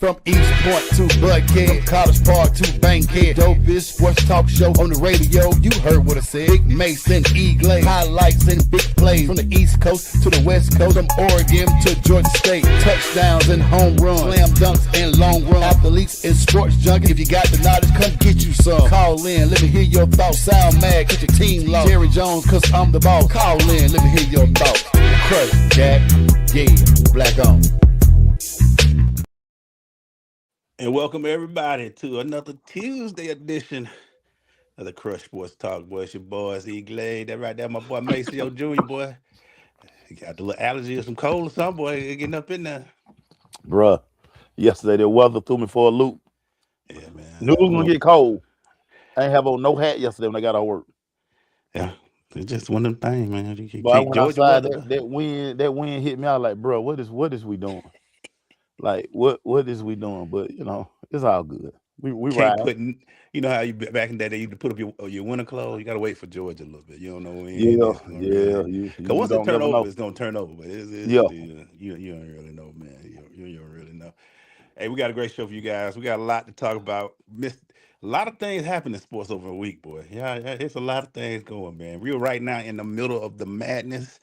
From East Point to Buckhead, College Park to Bankhead, dopest sports talk show on the radio. You heard what I said. Big Mason, E-Glaze, highlights and big plays from the East Coast to the West Coast, from Oregon to Georgia State. Touchdowns and home runs, slam dunks and long run, athletes and sports junkies. If you got the knowledge, come get you some. Call in, let me hear your thoughts. Sound mad, get your team lost. Jerry Jones, cause I'm the boss. Call in, let me hear your thoughts. Crush, Jack, yeah, black on. And welcome everybody to another Tuesday edition of the Crush Sports Talk, boy. It's your boys, E-Glaze. That right there, my boy Maceo Jr, boy. He got the little allergy or some cold or something, boy. Getting up in there. Bruh, yesterday the weather threw me for a loop. Yeah, man. Knew it was gonna get cold. I ain't have on no hat yesterday when I got out of work. Yeah, it's just one of them things, man. You but I went outside, weather, that wind hit me. I was like, bro, what is we doing? Like, what is we doing? But you know, it's all good. We can't ride. put, you know how you back in that day you used to put up your winter clothes. You got to wait for Georgia a little bit. You don't know when. Yeah. Once it turn over, it's gonna turn over. But you don't really know, man. You don't really know. Hey, we got a great show for you guys. We got a lot to talk about. A lot of things happen in sports over a week, boy. Yeah, it's a lot of things going, man. We're right now in the middle of the madness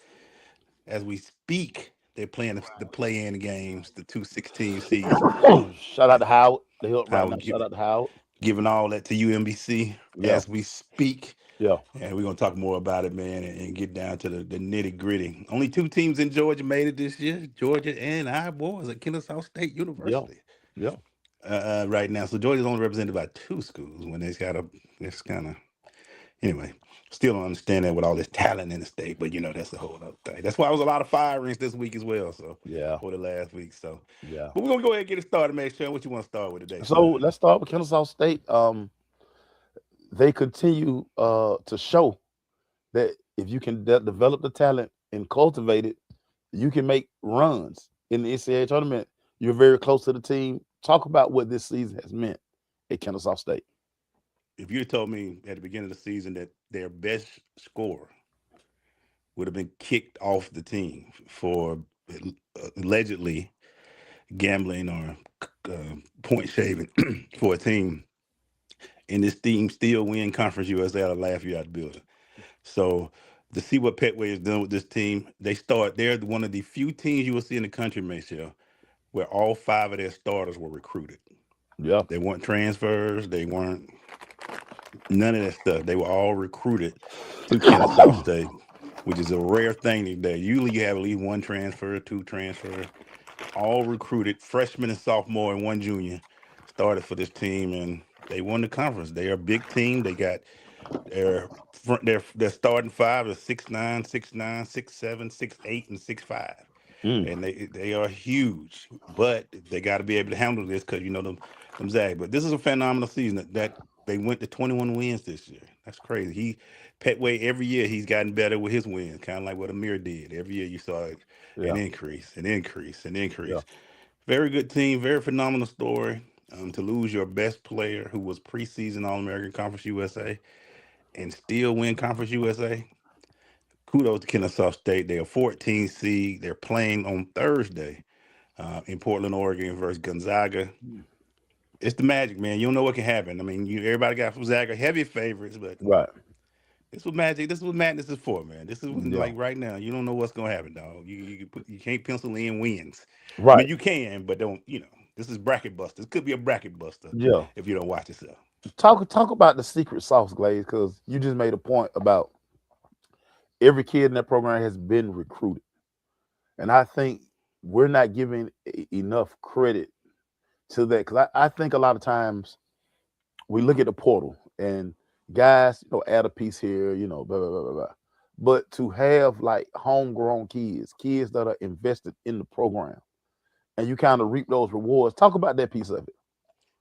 as we speak. They're playing the play-in games, the 2-16 seeds. Shout out to Howard. They helped right now. Shout out to Howard. Giving all that to UMBC as we speak. Yeah. And we're going to talk more about it, man, and get down to the nitty-gritty. Only two teams in Georgia made it this year, Georgia and our boys at Kennesaw State University. Yeah. Right now. So Georgia's only represented by two schools when it's kind of, anyway. Still don't understand that with all this talent in the state, but you know that's the whole other thing. That's why there was a lot of firings this week as well. So for the last week. So but we're gonna go ahead and get it started, man. Sean, what you want to start with today? So let's start with Kennesaw State. They continue to show that if you can develop the talent and cultivate it, you can make runs in the NCAA tournament. You're very close to the team. Talk about what this season has meant at Kennesaw State. If you had told me at the beginning of the season that their best scorer would have been kicked off the team for allegedly gambling or point shaving for a team, and this team still win Conference USA, I'll laugh you out the building. So to see what Petway has done with this team, they're one of the few teams you will see in the country, Maceo, where all five of their starters were recruited. Yeah. They weren't transfers. They weren't none of that stuff. They were all recruited to Kennesaw State, which is a rare thing today. Usually you have at least one transfer, two transfers, all recruited, freshman and sophomore and one junior started for this team, and they won the conference. They are a big team. They got their starting five is 6'9", 6'9", 6'7", 6'8", and 6'5". And they are huge, but they got to be able to handle this because you know them Zag. But this is a phenomenal season that they went to 21 wins this year. That's crazy. Petway, every year he's gotten better with his wins, kind of like what Amir did. Every year you saw an increase. Yeah. Very good team, very phenomenal story. To lose your best player who was preseason All-American Conference USA and still win Conference USA. Kudos to Kennesaw State. They're a 14 seed. They're playing on Thursday in Portland, Oregon versus Gonzaga. It's the magic, man. You don't know what can happen. I mean, everybody got Gonzaga heavy favorites, but this is what magic. This is what madness is for, man. This is like right now. You don't know what's gonna happen, dog. You can't pencil in wins. Right. I mean, you can, but don't. You know, this is bracket buster. This could be a bracket buster. Yeah. If you don't watch yourself. Talk about the secret sauce, Glaze, because you just made a point about every kid in that program has been recruited, and I think we're not giving enough credit to that, because I think a lot of times we look at the portal and guys, add a piece here, blah, blah, blah, blah, blah. But to have like homegrown kids that are invested in the program, and you kind of reap those rewards. Talk about that piece of it.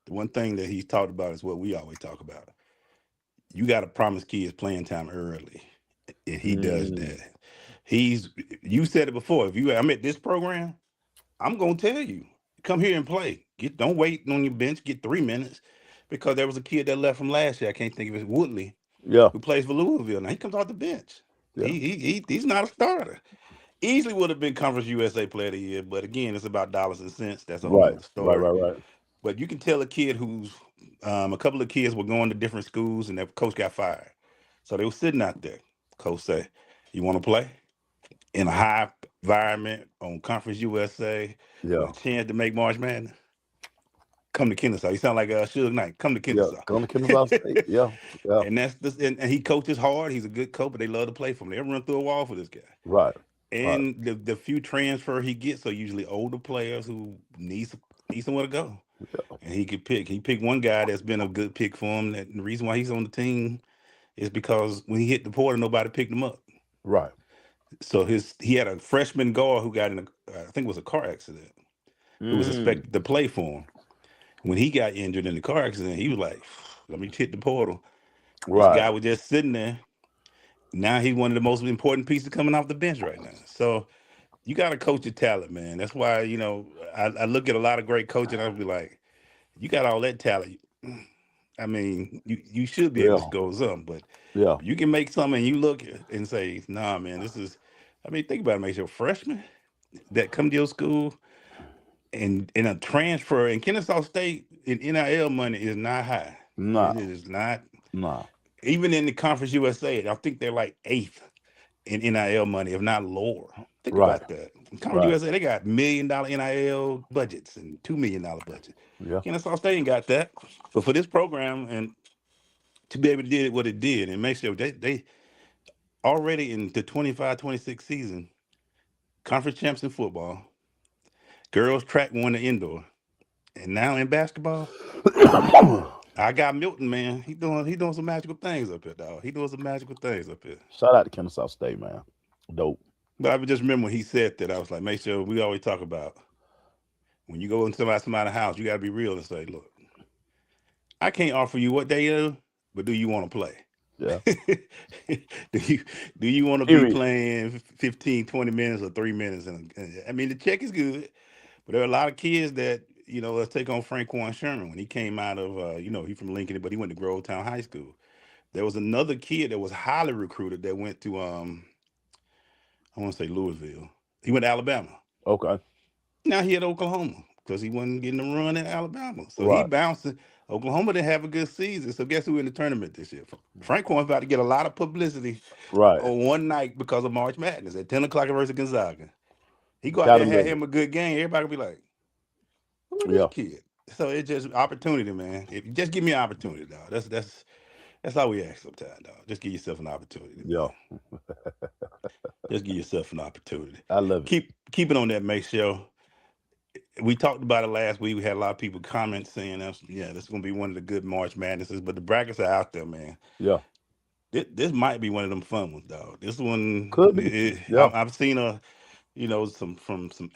The one thing that he's talked about is what we always talk about. You got to promise kids playing time early, and he does that. You said it before. If I'm at this program, I'm gonna tell you, come here and play. Don't wait on your bench. Get 3 minutes, because there was a kid that left from last year. I can't think of it. Woodley. Yeah. who plays for Louisville. Now he comes off the bench. Yeah. He's not a starter. Easily would have been Conference USA Player of the Year, but again, it's about dollars and cents. That's a whole Right. nother Right. story. Right. Right. But you can tell a kid who's a couple of kids were going to different schools and their coach got fired. So they were sitting out there. Coach say, "You want to play in a high environment on Conference USA Yeah. with a chance to make March Madness? Come to Kennesaw." You sound like Suge Knight. Come to Yeah. Kennesaw. Come to Kennesaw State. Yeah. Yeah. And that's this, and he coaches hard. He's a good coach, but they love to play for him. They run through a wall for this guy. Right. And the few transfer he gets are usually older players who need somewhere to go. Yeah. And he could pick. He picked one guy that's been a good pick for him. That the reason why he's on the team is because when he hit the portal, nobody picked him up. Right. So he had a freshman guard who got in I think it was a car accident, who was expected to play for him. When he got injured in the car accident, he was like, "Let me hit the portal." Right. This guy was just sitting there. Now he's one of the most important pieces coming off the bench right now. So you got to coach your talent, man. That's why, I look at a lot of great coaching. I'll be like, you got all that talent. I mean, you should be able to go something, but Yeah. you can make something and you look and say, nah, man, think about it, make your freshman that come to your school and in a transfer in Kennesaw State in NIL money is not high. Nah. It is not. Nah. Even in the Conference USA, I think they're like 8th in NIL money, if not lower. Think about that. In Conference USA, they got $1 million NIL budgets and $2 million budgets. Yeah. Kennesaw State ain't got that. So for this program and to be able to do what it did and make sure they already in the 25-26 season, conference champs in football, girls track won the indoor, and now in basketball, I got Milton, man. He doing some magical things up here, dog. He doing some magical things up here. Shout out to Kennesaw State, man. Dope. But I just remember when he said that, I was like, make sure we always talk about when you go into somebody's house, you got to be real and say, look, I can't offer you what they do, but do you want to play? Yeah. do you want to be playing 15, 20 minutes or 3 minutes? And I mean, the check is good, but there are a lot of kids that, let's take on Franquan Sherman when he came out of, he from Lincoln, but he went to Grovetown High School. There was another kid that was highly recruited that went to, I want to say Louisville. He went to Alabama. Okay. Now he at Oklahoma because he wasn't getting a run at Alabama. So he bounced. Oklahoma didn't have a good season. So guess who in the tournament this year? Franquan's about to get a lot of publicity on one night because of March Madness at 10 o'clock versus Gonzaga. He go out there and have him a good game. Everybody will be like, who is this kid? So it's just opportunity, man. Just give me an opportunity, dog. That's all we ask sometimes, dog. Just give yourself an opportunity. Yeah. Just give yourself an opportunity. I love it. Keep it on that Maceo. We talked about it last week. We had a lot of people comment saying, this is going to be one of the good March Madnesses, but the brackets are out there, man. Yeah. This might be one of them fun ones, dog. This one could be. I've seen some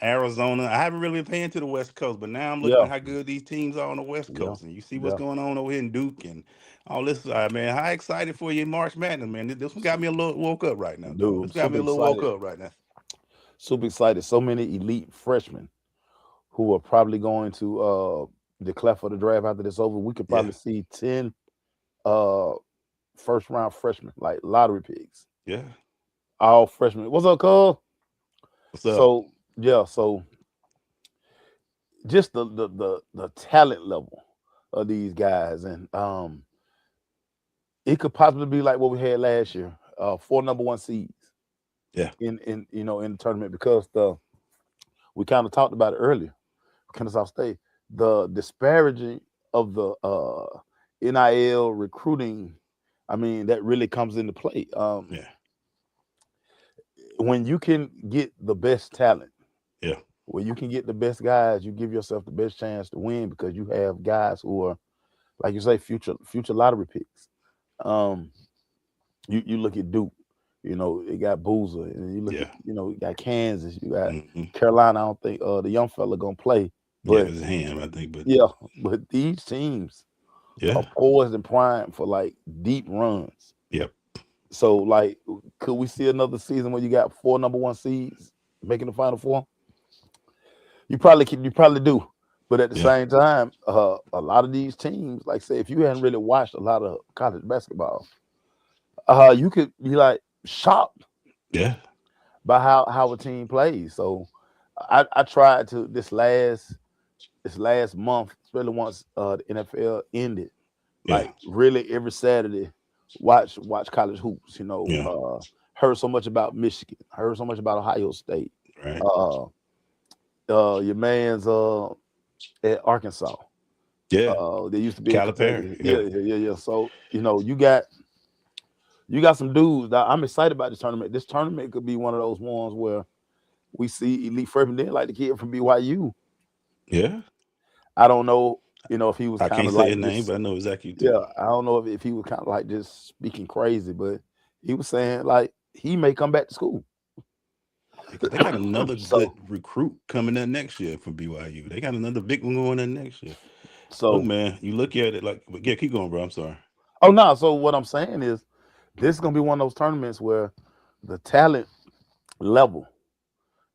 Arizona. I haven't really been paying to the West Coast, but now I'm looking at how good these teams are on the West Coast, and you see what's going on over here in Duke and all this. Man, how excited for you in March Madness, man? This one got me a little woke up right now. Dude, this got me a little woke up right now. Super excited. So many elite freshmen who are probably going to declare for the draft after this over. We could probably see 10 first-round freshmen, like lottery picks. Yeah. All freshmen. What's up, Cole? What's up? So just the talent level of these guys, and it could possibly be like what we had last year, 4 number 1 seeds. Yeah. In the tournament, because we kind of talked about it earlier, Kennesaw State, the disparaging of the NIL recruiting. I mean, that really comes into play. When you can get the best talent, when you can get the best guys, you give yourself the best chance to win, because you have guys who are, like you say, future lottery picks. You look at Duke, they got Boozer, and you look at, you got Kansas, you got Carolina. I don't think the young fella gonna play. But his hand, I think. But but these teams are poised and primed for like deep runs. Yep. So like, could we see another season where you got 4 number 1 seeds making the Final Four? You probably do. But at the same time, a lot of these teams, like say, if you hadn't really watched a lot of college basketball, You could be like shocked Yeah, by how a team plays. So I tried to this last month, especially once the NFL ended, yeah, like really every Saturday, watch college hoops. yeah. Heard so much about Michigan, heard so much about Ohio State. Right. Uh, your man's at Arkansas. Yeah, They used to be in Calipari. Kentucky. Yeah, Yeah, yeah, yeah, yeah. So you got some dudes. That I'm excited about this tournament. This tournament could be one of those ones where we see elite freshmen. Then like the kid from BYU. yeah. I don't know, if he was I kind can't of say like his name, just but I know exactly what you're yeah. talking I don't know if he was kind of like just speaking crazy, but he was saying like he may come back to school. because they got another good So recruit coming in next year from BYU. They got another big one going in next year. Look, so man, you look at it like, yeah, keep going, bro. I'm sorry. oh no. So what I'm saying is this is gonna be one of those tournaments where the talent level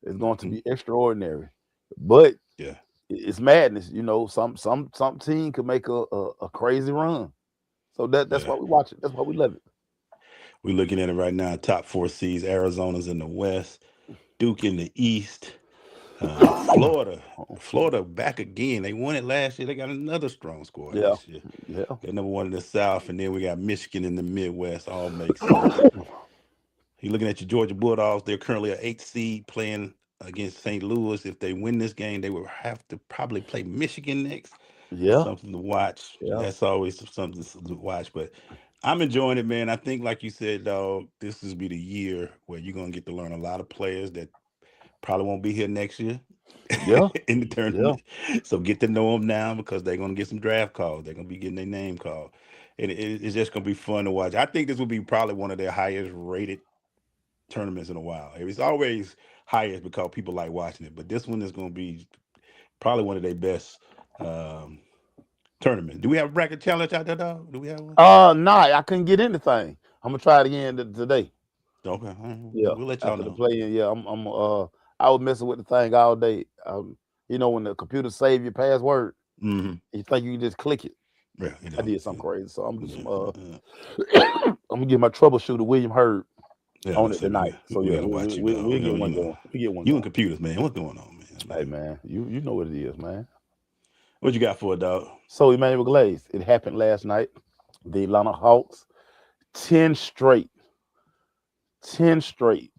is going to Hmm. be extraordinary, but Yeah, it's madness. Some team could make a crazy run. So that's yeah. why we watch it. That's why we love it. We're looking at it right now. Top four seeds: Arizona's in the West, Duke in the East, Florida. Florida back again. They won it last year. They got another strong squad Yeah, this year. yeah, Got number one in the South, and then we got Michigan in the Midwest. All makes sense. You're looking at your Georgia Bulldogs. They're currently an eighth seed playing against St. Louis. If they win this game, they will have to probably play Michigan next. That's yeah, something to watch. yeah, That's always something to watch. But I'm enjoying it, man. I think, like you said, dog, this is be the year where you're gonna get to learn a lot of players that probably won't be here next year yeah, in the yeah. tournament. So get to know them now because they're gonna get some draft calls. They're gonna be getting their name called, and it's just gonna be fun to watch. I think this will be probably one of their highest rated tournaments in a while. It's always highest because people like watching it, but this one is going to be probably one of their best um, tournaments. Do we have a bracket challenge out there, dog? Do we have one? Nah, I couldn't get anything. I'm gonna try it again today. Okay, all right. Yeah, We'll let y'all after the know. play, yeah, I was messing with the thing all day. When the computer save your password, Hmm. you think you can just click it. Yeah, you I know, did something crazy, so I'm gonna do yeah, some. yeah, I'm gonna get my troubleshooter William Hurd yeah. on Let's it say tonight. So we yeah, got to watch you, dog. we'll get one You know, going. We get one you and going. computers, man. What's going on, Hey man? man, you know what it is, man. What you got for it, dog? So Emmanuel Glaze, it happened last night. The Atlanta Hawks, 10 straight, 10 straight.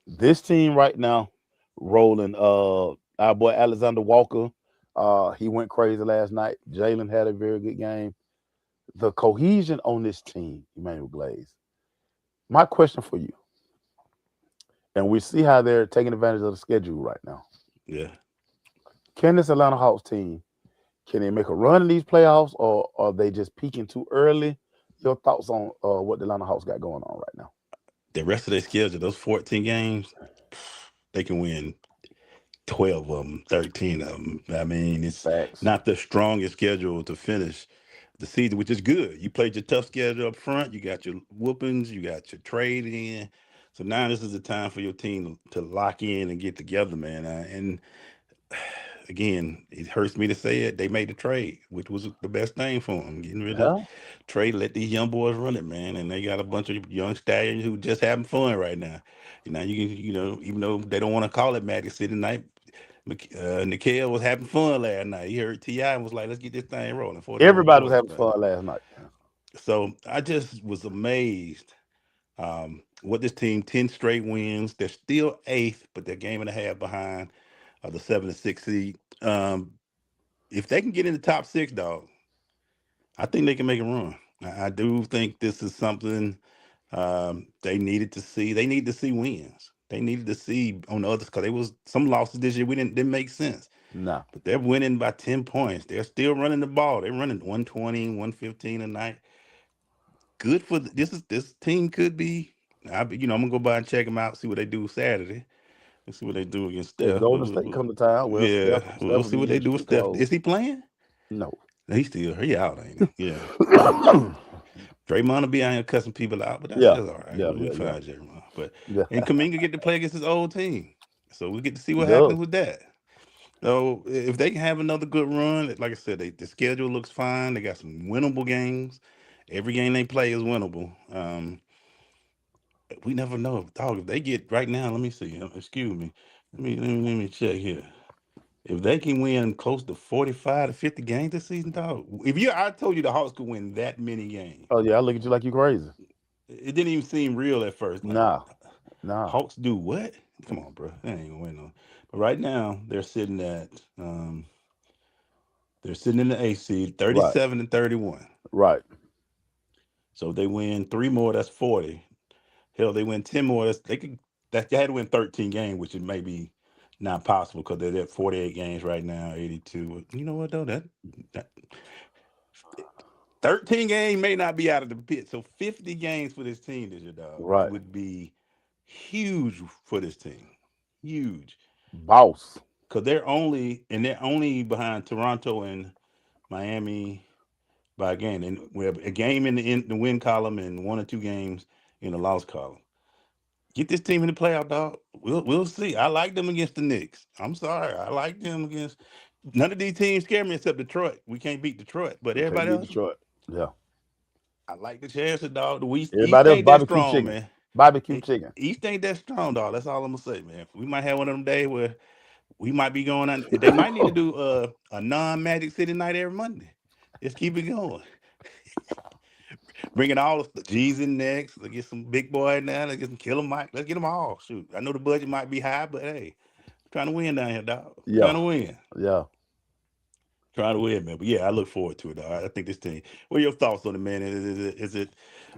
This team right now rolling. Our boy Alexander Walker, he went crazy last night. Jalen had a very good game. The cohesion on this team, Emmanuel Glaze. My question for you, and we see how they're taking advantage of the schedule right now. Yeah, Can this Atlanta Hawks team, can they make a run in these playoffs, or are they just peaking too early? Your thoughts on what the Atlanta Hawks got going on right now? the rest of their schedule, those 14 games, they can win 12 of them, 13 of them. I mean, it's Facts. not the strongest schedule to finish the season, which is good. You played your tough schedule up front. You got your whoopings. You got your trade in. So now this is the time for your team to lock in and get together, man. And again, it hurts me to say it. They made the trade, which was the best thing for them. Getting rid of Yeah, trade, let these young boys run it, man. And they got a bunch of young stallions who just having fun right now. You can, even though they don't want to call it Magic City Night, Nikhil was having fun last night. He heard Ti and was like, "Let's get this thing rolling." 41 everybody was points having last night. fun last night. So I just was amazed what this team 10 straight wins. They're still eighth, but they're game and a half behind the 7 and 6 seed. If they can get in the top six, dog, I think they can make a run. I do think this is something they needed to see. They need to see wins. They needed to see on the others because there was some losses this year we didn't make sense. Nah, But they're winning by 10 points. They're still running the ball. They're running 120, 115 a night. Good for this team could be. I'm gonna go by and check them out, see what they do Saturday. Let's see what they do against if Steph. Golden State come to town, well, Yeah, Steph we'll will see be what they hitting do with street Steph. clothes. Is he playing? No. He out, ain't he? Yeah. Draymond will be out here cussing people out, but that's Yeah, all right. yeah, We yeah, yeah, find Draymond. But yeah. and Kaminga get to play against his old team. So we get to see He what happens does. with that. So if they can have another good run, like I said, the schedule looks fine. They got some winnable games. Every game they play is winnable. We never know if they get right now. Let me see. Excuse me. Let me check here. If they can win close to 45 to 50 games this season, dog. I told you the Hawks could win that many games. Oh yeah, I look at you like you crazy. It didn't even seem real at first. Like Nah, nah. Hawks do what? Come on, bro. They ain't gonna win no. But right now they're sitting in the AC Right, 37 and 31. right. So if they win three more, that's 40. Hell, they win 10 more. They had to win 13 games, which is maybe not possible because they're at 48 games right now, 82. You know what though? That 13 games may not be out of the pit. So 50 games for this team this year, dog, Right. would be huge for this team. Huge. Boss. Because they're only behind Toronto and Miami by a game. And we have a game in the win column and one or two games in the loss column. Get this team in the playoff, dog. We'll see. I like them against the Knicks. I'm sorry. I like them against none of these teams scare me except Detroit. We can't beat Detroit. But Okay, everybody beat else, Detroit. Yeah. I like the chances, dog. The East Everybody else ain't that barbecue strong, chicken. man. Barbecue chicken. East ain't that strong, dog. That's all I'm gonna say, man. We might have one of them days where we might be going on. They might need to do a non-Magic City night every Monday. Just keep it going. Bringing all the G's in next. Let's get some big boy now. Let's get some Killer Mike. Let's get them all. Shoot, I know the budget might be high, but hey, trying to win down here, dog. Trying Yeah. to win. Yeah. Trying to win, man. But yeah, I look forward to it, dog. I think this team. What are your thoughts on it, man?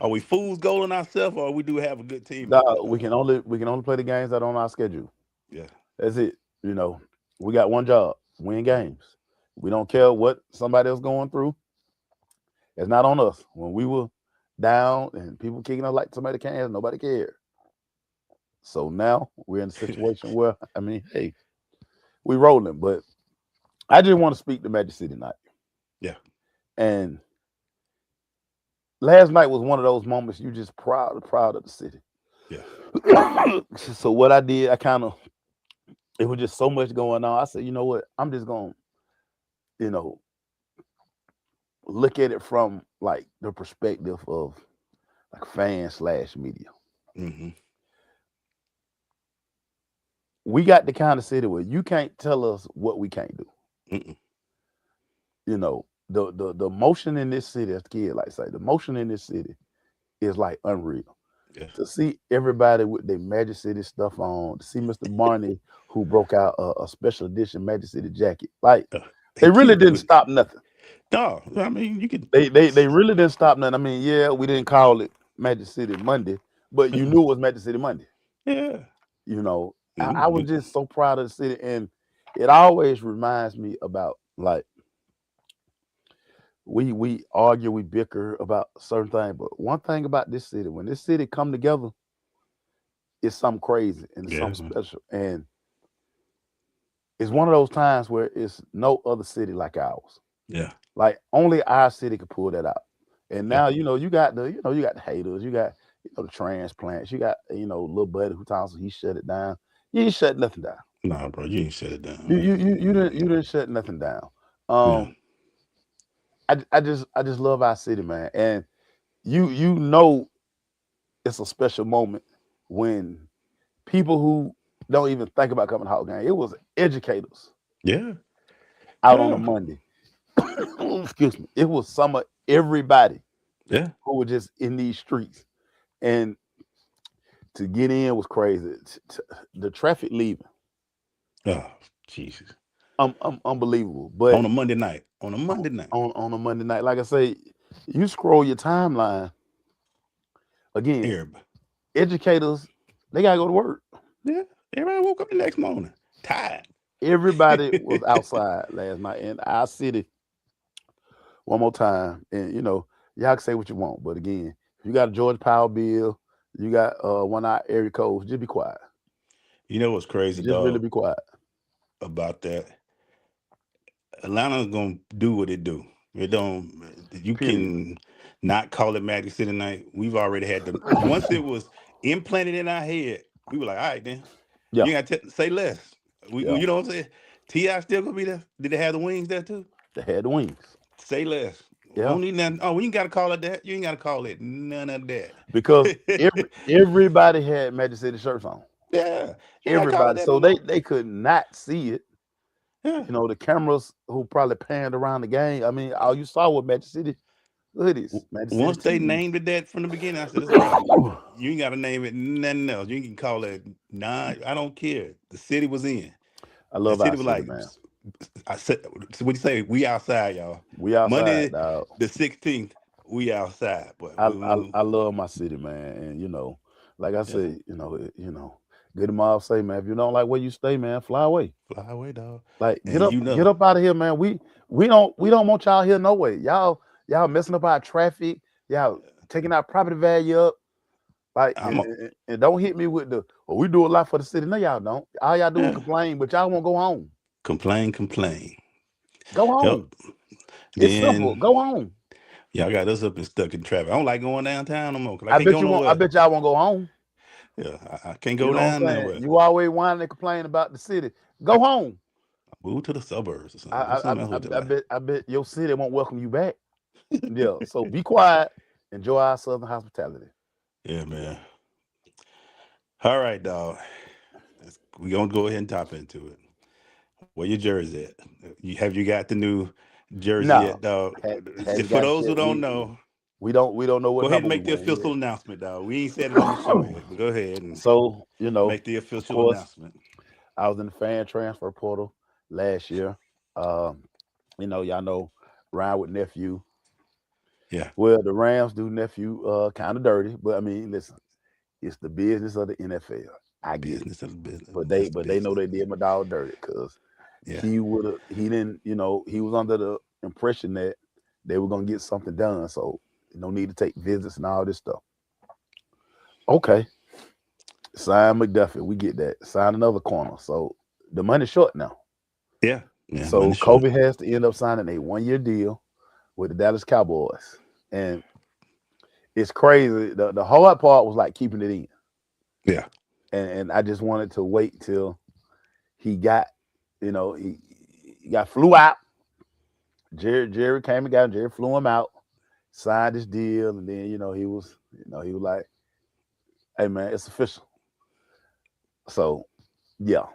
Are we fools goaling ourselves, or we do have a good team Nah, up there, we dog? can only play the games that are on our schedule. Yeah. That's it. You know, we got one job: win games. We don't care what somebody else going through. It's not on us. When we were down and people kicking us like somebody can, nobody cared. So now we're in a situation where I mean, hey, we rolling. But I just want to speak to Magic City night. Yeah. And last night was one of those moments you just proud of the city. Yeah. So what I did, it was just so much going on. I said, you know what? I'm just gonna, look at it from like the perspective of like fan/media. Mm-hmm. We got the kind of city where you can't tell us what we can't do. Mm-mm. The motion in this city, as kids like say, the motion in this city is like unreal. Yeah. To see everybody with their Magic City stuff on, to see Mr. Barney who broke out a special edition Magic City jacket, like they really didn't stop nothing. No, I mean you could. They really didn't stop nothing. I mean, yeah, we didn't call it Magic City Monday, but you knew it was Magic City Monday. Yeah. I was just so proud of the city, and it always reminds me about like we argue, we bicker about certain things, but one thing about this city, when this city come together, it's something crazy and it's something special, and it's one of those times where it's no other city like ours. Yeah. Like only our city could pull that out. And now you got the haters, you got the transplants, you got little buddy who tells he shut it down. You ain't shut nothing down. Nah, bro, you ain't shut it down. You didn't shut nothing down. I just love our city, man. And it's a special moment when people who don't even think about coming to Hawk game. It was educators. Yeah. Out on a Monday. Excuse me. It was some of everybody. Yeah. Who were just in these streets. And to get in was crazy. The traffic leaving. Oh, Jesus. Unbelievable. But on a Monday night. On a Monday night. Like I say, you scroll your timeline. Again, educators, they gotta go to work. Yeah. Everybody woke up the next morning. Tired. Everybody was outside last night in our city. One more time. And y'all can say what you want. But again, if you got a George Powell bill, you got one of our area codes, just be quiet. You know what's crazy, just dog? Really be quiet. About that. Atlanta's gonna do what it do. It don't. You can not call it Magic City night. We've already had them. Once it was implanted in our head, we were like, all right, then. Yeah. You gotta say less. You know what I'm saying? T.I. still gonna be there. Did they have the wings there too? They had the wings. Say less. Yeah. Don't need nothing. Oh, you ain't got to call it that. You ain't got to call it none of that. Because everybody had Magic City shirts on. Yeah. You ain't gotta call it Everybody. that So no more. they could not see it. Yeah. You know, the cameras who probably panned around the game. I mean, all you saw was Magic City hoodies. Magic City Once they tees. named it that from the beginning, I said, "It's right. You ain't got to name it nothing else. You can call it I don't care. The city was in. I The love city our was city, like, man. I said, so what you say? We outside, y'all. We outside, Monday dog. the 16th, we outside. But I love my city, man. And you know, like I yeah, said, good mom say, man, if you don't like where you stay, man, fly away. fly away, dog. Like And get up out of here, man. We don't want y'all here no way. Y'all messing up our traffic. Y'all taking our property value up. Like and don't hit me with the we do a lot for the city. No, y'all don't. All y'all do is complain, but y'all won't go home. complain. Go home. Yep. It's simple. Then Go home. y'all got us up and stuck in traffic. I don't like going downtown no more because I I can't bet go you won't. nowhere. I bet y'all won't go home. Yeah, I can't You go know what down I'm saying? nowhere. You always whining and complaining about the city. Go home. Move to the suburbs or something. Do something else with your life. I bet your city won't welcome you back. Yeah. So be quiet. Enjoy our Southern hospitality. Yeah, man. All right, dog. We gonna go ahead and top into it. Where your jersey at? Have you got the new jersey No, yet, dog? hadn't For got it those who yet. don't know, We don't know what go ahead and number we make the wearing official yet. announcement, dog. We ain't said it on the show yet, but go ahead and So make the of official course, announcement. I was in the fan transfer portal last year. Y'all know Ryan with nephew. Yeah, Well, the Rams do nephew kind of dirty, but I mean, listen, it's the business of the NFL. I get it, business of business. but That's the they know business. they did my dog dirty because Yeah, he didn't, he was under the impression that they were gonna get something done, so no need to take visits and all this stuff. Okay, sign McDuffie, we get that. Sign another corner, so the money's short now. yeah. So Money short. Kobe has to end up signing a 1-year deal with the Dallas Cowboys, and it's crazy. The hard part was like keeping it in. Yeah, And I just wanted to wait till he got, he got flew out. Jerry came and got him. Jerry flew him out, signed his deal, and then he was like, "Hey man, it's official." So yeah,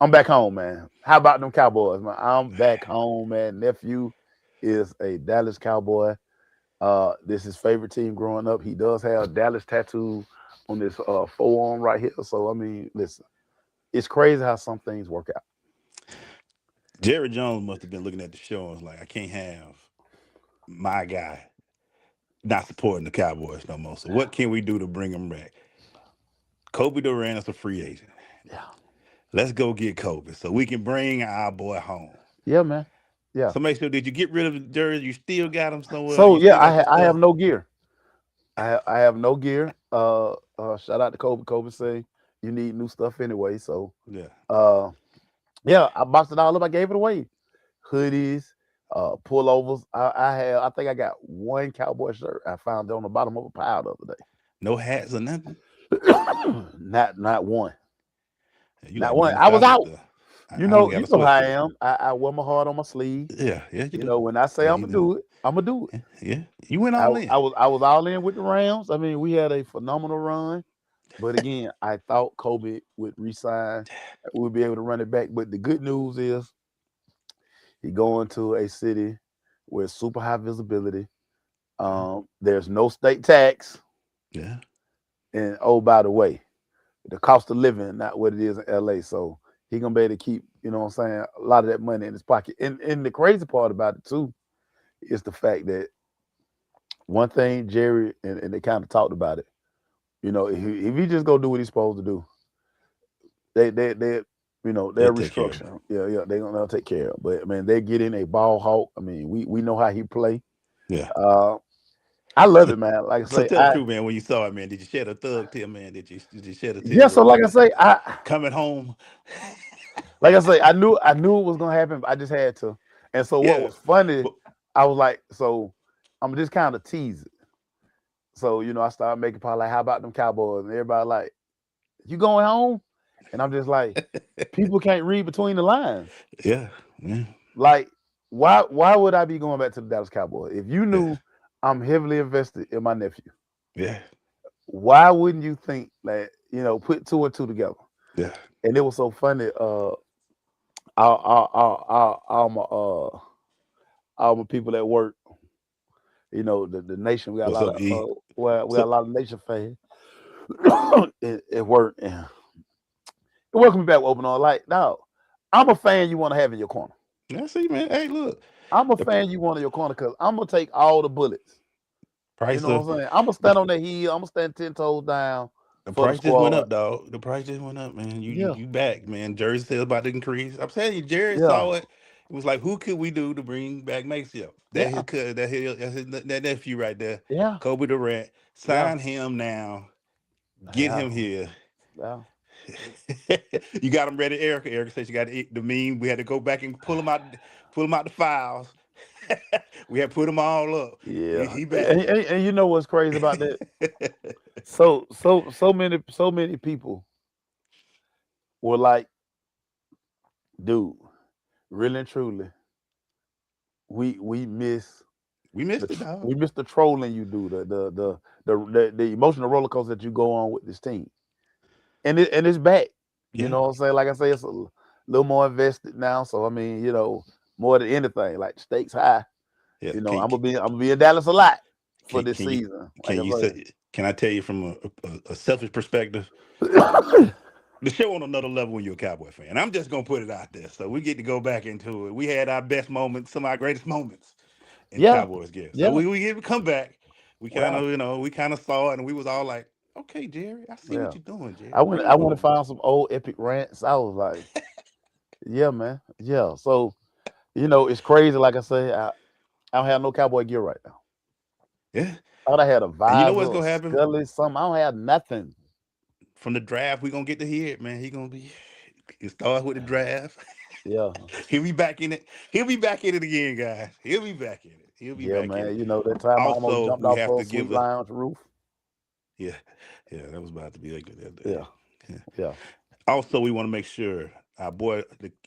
I'm back home, man. How about them Cowboys, man? I'm back home, man. Nephew is a Dallas Cowboy. This is his favorite team growing up. He does have Dallas tattoo on this forearm right here. So I mean, listen, it's crazy how some things work out. Jerry Jones must have been looking at the show and was like, I can't have my guy not supporting the Cowboys no more. So what can we do to bring him back? Kobe Durant is a free agent. Yeah. Let's go get Kobe so we can bring our boy home. Yeah, man. Yeah. So make sure, did you get rid of the jersey? You still got them somewhere? So You yeah, still got your I have stuff? no gear. I have no gear. Shout out to Kobe. Kobe say you need new stuff anyway. So Yeah. yeah, I boxed it all up. I gave it away. Hoodies, pullovers. I think I got one cowboy shirt. I found it on the bottom of a pile the other No hats or nothing? day. Not one. You Not like me one. in the I was South with out. the, You I only know, got you a know how I sweatshirt. am. I wear my heart on my sleeve. Yeah, you You do. know, when I say Yeah, I'm you gonna do. do it, I'm gonna do it. Yeah. You went I, all in. I was all in with the Rams. I mean, we had a phenomenal run. But again, I thought Kobe would resign. We'll be able to run it back. But the good news is he going to a city with super high visibility. There's no state tax. Yeah. And oh, by the way, the cost of living not what it is in LA. So he gonna be able to keep, you know what I'm saying, a lot of that money in his pocket. And the crazy part about it too is the fact that one thing Jerry and they kind of talked about it. You know, if he just go do what he's supposed to do, they they're They'll take care of it. restructuring. Yeah, they'll take care of. But I mean, they get in a ball hawk. I mean, we know how he play. Yeah. I love So, it, man. Like I so say, tell the truth, man. When you saw it, man, did you shed a thug tear, man? Did you shed a tear yeah. So with like I say, coming home? I knew it was gonna happen. But I just had to. And so what Yeah. was funny, But, I was like, so I'm just kind of tease it. So I started making probably like, how about them Cowboys? And everybody like, you going home? And I'm just like, people can't read between the lines. yeah. Yeah. Like Why would I be going back to the Dallas Cowboys if you Yeah, knew I'm heavily invested in my nephew? yeah, Why wouldn't you think that put two and two together? yeah. And it was so funny. All my all my people at work, the nation. We got a What's lot up, of E? we got a So, lot of nation fans at work. And it welcome me back with open arms. Like, no, I'm a fan you want to have in your corner. yeah, see, man. Hey, look, I'm a the fan you want in your corner because I'm gonna take all the bullets. You price know of what I'm saying? I'm gonna stand on that hill. I'm gonna stand 10 toes down the for the price just went squad. up, dog. The price just went up, man. You Yeah, you back, man. Jersey sales about to increase. I'm telling you, Jerry yeah, saw it. It was like, who could we do to bring back Maceo? That yeah, his cousin, that nephew right there, yeah, Kobe Durant. yeah, Sign him now. Get yeah, him here. yeah. You got him ready, Erica. Erica said she got the meme. We had to go back and pull him out the files. We had to put them all up. Yeah, He back. and you know what's crazy about that? So many people were like, dude, really and truly, we miss We missed it, dog. the trolling you do, the emotional roller coaster that you go on with this team, and it's back. You Yeah, know what I'm saying? Like I say, it's a little more invested now. So I mean, more than anything, like stakes high. yeah. I'm gonna be in Dallas a lot for this Can you season. Like can you say? Can I tell you from a selfish perspective? I say. The show on another level when you're a Cowboy fan. I'm just gonna put it out there, so we get to go back into it. We had our best moments, some of our greatest moments in Yeah, Cowboys gear. So yeah, we get to come back. We kind wow, of, we kind of saw it, and we was all like, "Okay, Jerry, I see yeah. what you're doing, Jerry. I went. Bring I it went and on." found some old epic rants. I was like, yeah, man, yeah. So it's crazy. Like I say, I don't have no cowboy gear right now. Yeah, I thought I had a and you know visor, what's a gonna happen scully, something. I don't have nothing. from the draft. We gonna get to hear it, man. He gonna be. It starts with the draft. Yeah, He'll be back in it. He'll be back in it again, guys. He'll be back in it. He'll be yeah, back in man. it. That time I almost Also, jumped we off have a to sweet give a lounge roof. yeah, yeah. That was about to be ugly that day. Yeah, Yeah. yeah, Also, we want to make sure our boy,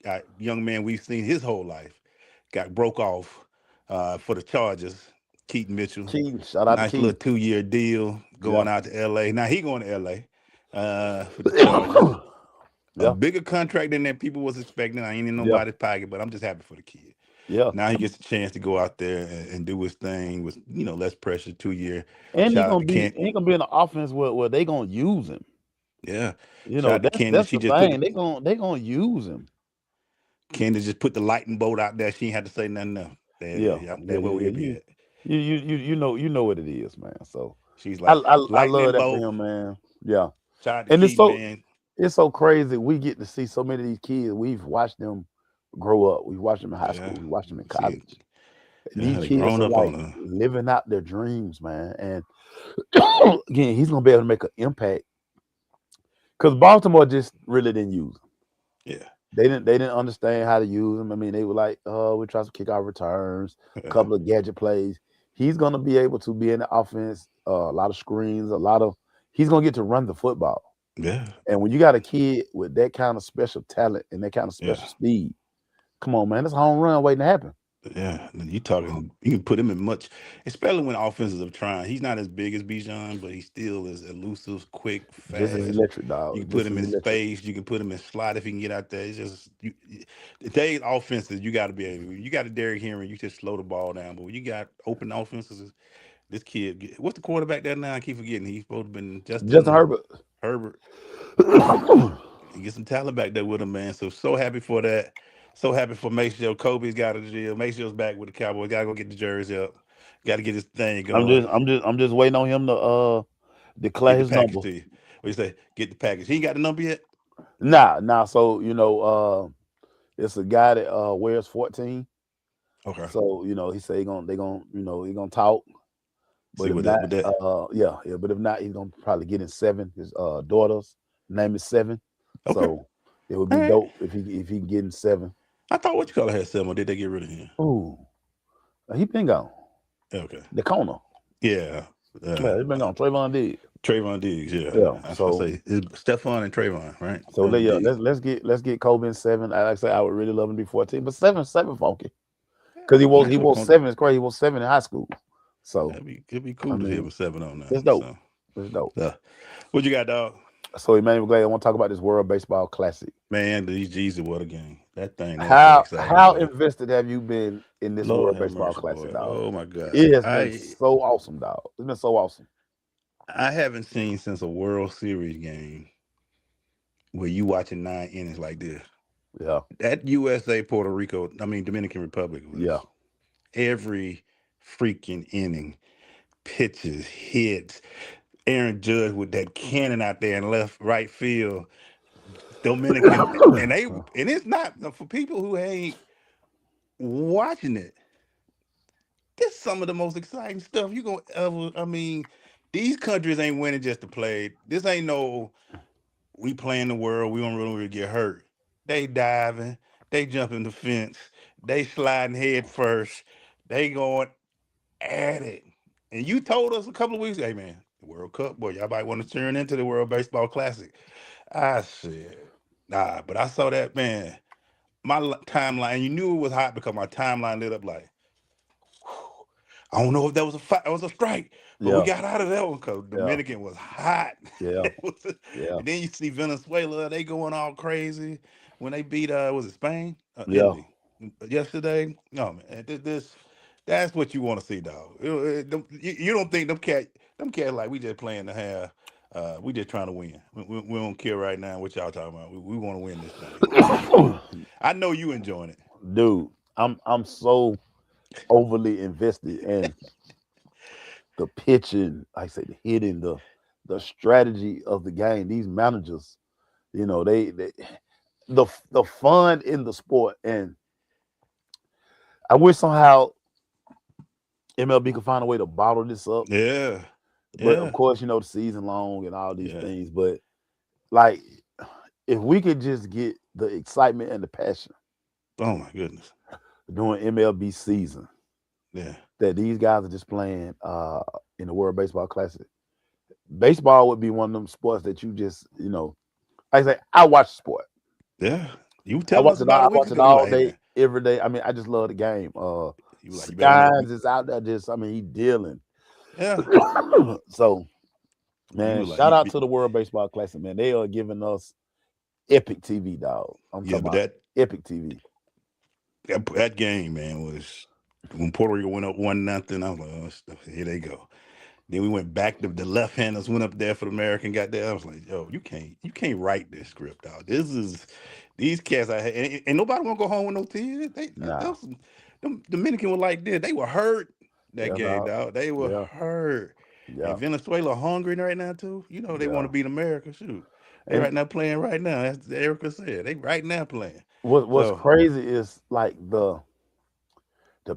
our young man we've seen his whole life, got broke off for the Chargers. Keaton Mitchell, Keaton. Shout out to nice little Keaton. 2-year deal Yeah, going out to L.A. Now he going to L.A. For the Chargers. A yeah, bigger contract than that people was expecting. I ain't in yeah, nobody's pocket, but I'm just happy for the kid. yeah. Now he gets a chance to go out there and do his thing with less pressure. 2 year. And Shout out to Kent. he gonna be in an offense where they gonna use him. Yeah. Shout out to Candace. That's She the just put thing. They gonna use him. Candace just put the lightning bolt out there. She ain't had to say nothing else. Yeah, yeah, That where yeah, we'll yeah. be at. You know what it is, man. So She's I like I, I love lightning that for bolt. him, man. Yeah, Shout out to and Keaton, man. it's so crazy. We get to see so many of these kids. We've watched them grow up. We've watched them in high school. Yeah. We watched them in See it. college. And Yeah, these they kids grown are up like on her. living out their dreams, man. And again, he's gonna be able to make an impact because Baltimore just really didn't use him. Yeah. They didn't understand how to use him. I mean, they were like, "Oh, we try to kick our returns, a couple of gadget plays." He's gonna be able to be in the offense, a lot of screens, a lot of. He's gonna get to run the football. Yeah. And when you got a kid with that kind of special talent and that kind of Yeah. special speed, come on, man, that's a home run waiting to happen. Yeah, you talking? You can put him in much, especially when offenses are trying. He's not as big as Bijan, but he still is elusive, quick, Just as fast. electric, You dog. can put Just him as in electric. space. You can put him in slot if he can get out there. It's just today's offenses. You got to be able. You got a Derrick Henry. You just slow the ball down. But when you got open offenses, this kid. What's the quarterback there now? I keep forgetting. He's supposed to been Justin Justin Herbert. Herbert. And get some talent back there with him, man. So happy for that. So happy for Maceo. Kobe's got a deal. Maceo's back with the Cowboys. Gotta go get the jersey up. Got to get his thing I'm going. just I'm just I'm just waiting on him to declare Get the his package number. to you. What you say? Get the package. He ain't got the number yet. Nah. So it's a guy that wears 14. Okay. So he said he gonna talk. See But if what not, that. yeah. But if not, he's gonna probably get in 7. His daughter's name is 7. Okay. So it would All be right. dope if he can get in 7. I thought what you call it had 7. Or did they get rid of him? Ooh, he been gone. Okay. The corner. Yeah. Yeah, he been gone. Trayvon did. Trayvon Diggs. Yeah. Yeah. I was gonna So say it's Stephon and Trayvon, right? so Diggs. let's get Kobe in 7. Like I say, I would really love him to be 14, but 7 funky. Because he was Next opponent. 7. It's crazy. He was 7 in high school. So It'd be cool I to see him mean, with 7 on now. it's dope. So, It's dope. what you got, dog? So Emmanuel Glad, I want to talk about this World Baseball Classic. Man, these Jesus, what a game! That thing, that's so How exciting, boy. invested have you been in this Lord World have Baseball mercy, Classic, boy. dog? Oh my God, It has been so awesome, dog. It's been so awesome. I haven't seen since a World Series game where you watching 9 innings like this. Yeah, That USA Puerto Rico, I mean Dominican Republic was yeah. every freaking inning, pitches, hits. Aaron Judge with that cannon out there in left right field. Dominican, and it's not for people who ain't watching it. This is some of the most exciting stuff you gonna ever. I mean, these countries ain't winning just to play. This ain't no we playing the world. We don't really get hurt. They diving. They jumping the fence. They sliding head first. They going at it. And you told us a couple of weeks, hey man, the World Cup, boy, y'all might want to turn into the World Baseball Classic. I said, nah, but I saw that, man. My timeline, you knew it was hot because my timeline lit up like, whew, I don't know if that was it was a strike, but we Yeah, got out of that one because yeah, Dominican was hot. yeah, yeah, And then you see Venezuela, they going all crazy when they beat was it Spain? yeah. Italy yesterday. No man, that's what you want to see, dog. You don't think them cat like we just playing to have. We just trying to win. We don't care right now what y'all talking about. We want to win this thing. So I know you enjoying it. Dude, I'm so overly invested in the pitching, like I say, the hitting, the strategy of the game. These managers, they the fun in the sport, and I wish somehow MLB could find a way to bottle this up. Yeah, But of yeah, course, the season long and all these yeah. things. But like, if we could just get the excitement and the passion Oh my goodness. during MLB season Yeah, that these guys are just playing in the World Baseball Classic, baseball would be one of them sports that you just, I say, I watch sport. yeah. You I telling watch us it all. about a I week watch it ago. You all like, hey day, man. every day. I mean, I just love the game. You like you better not. Skynes is out there just, I mean, he dealing. Yeah. So, You man, like shout out to the World Baseball Classic, man. They are giving us epic TV, dog. I'm yeah, talking but about epic TV. that game, man, was when Puerto Rico went up 1-0. I was like, oh, here they go. Then we went back to the left-handers went up there for the American. Got there. I was like, yo, you can't write this script out. This is these cats. And nobody want to go home with no tears. Nah, Them Dominican were like this. They were hurt that yeah, game, dog. dog. They were Yeah, hurt. yeah, And Venezuela hungry right now too. They want yeah. to beat America. Shoot, they And right now playing right now. As Erica said, they right now playing. what's So crazy is like the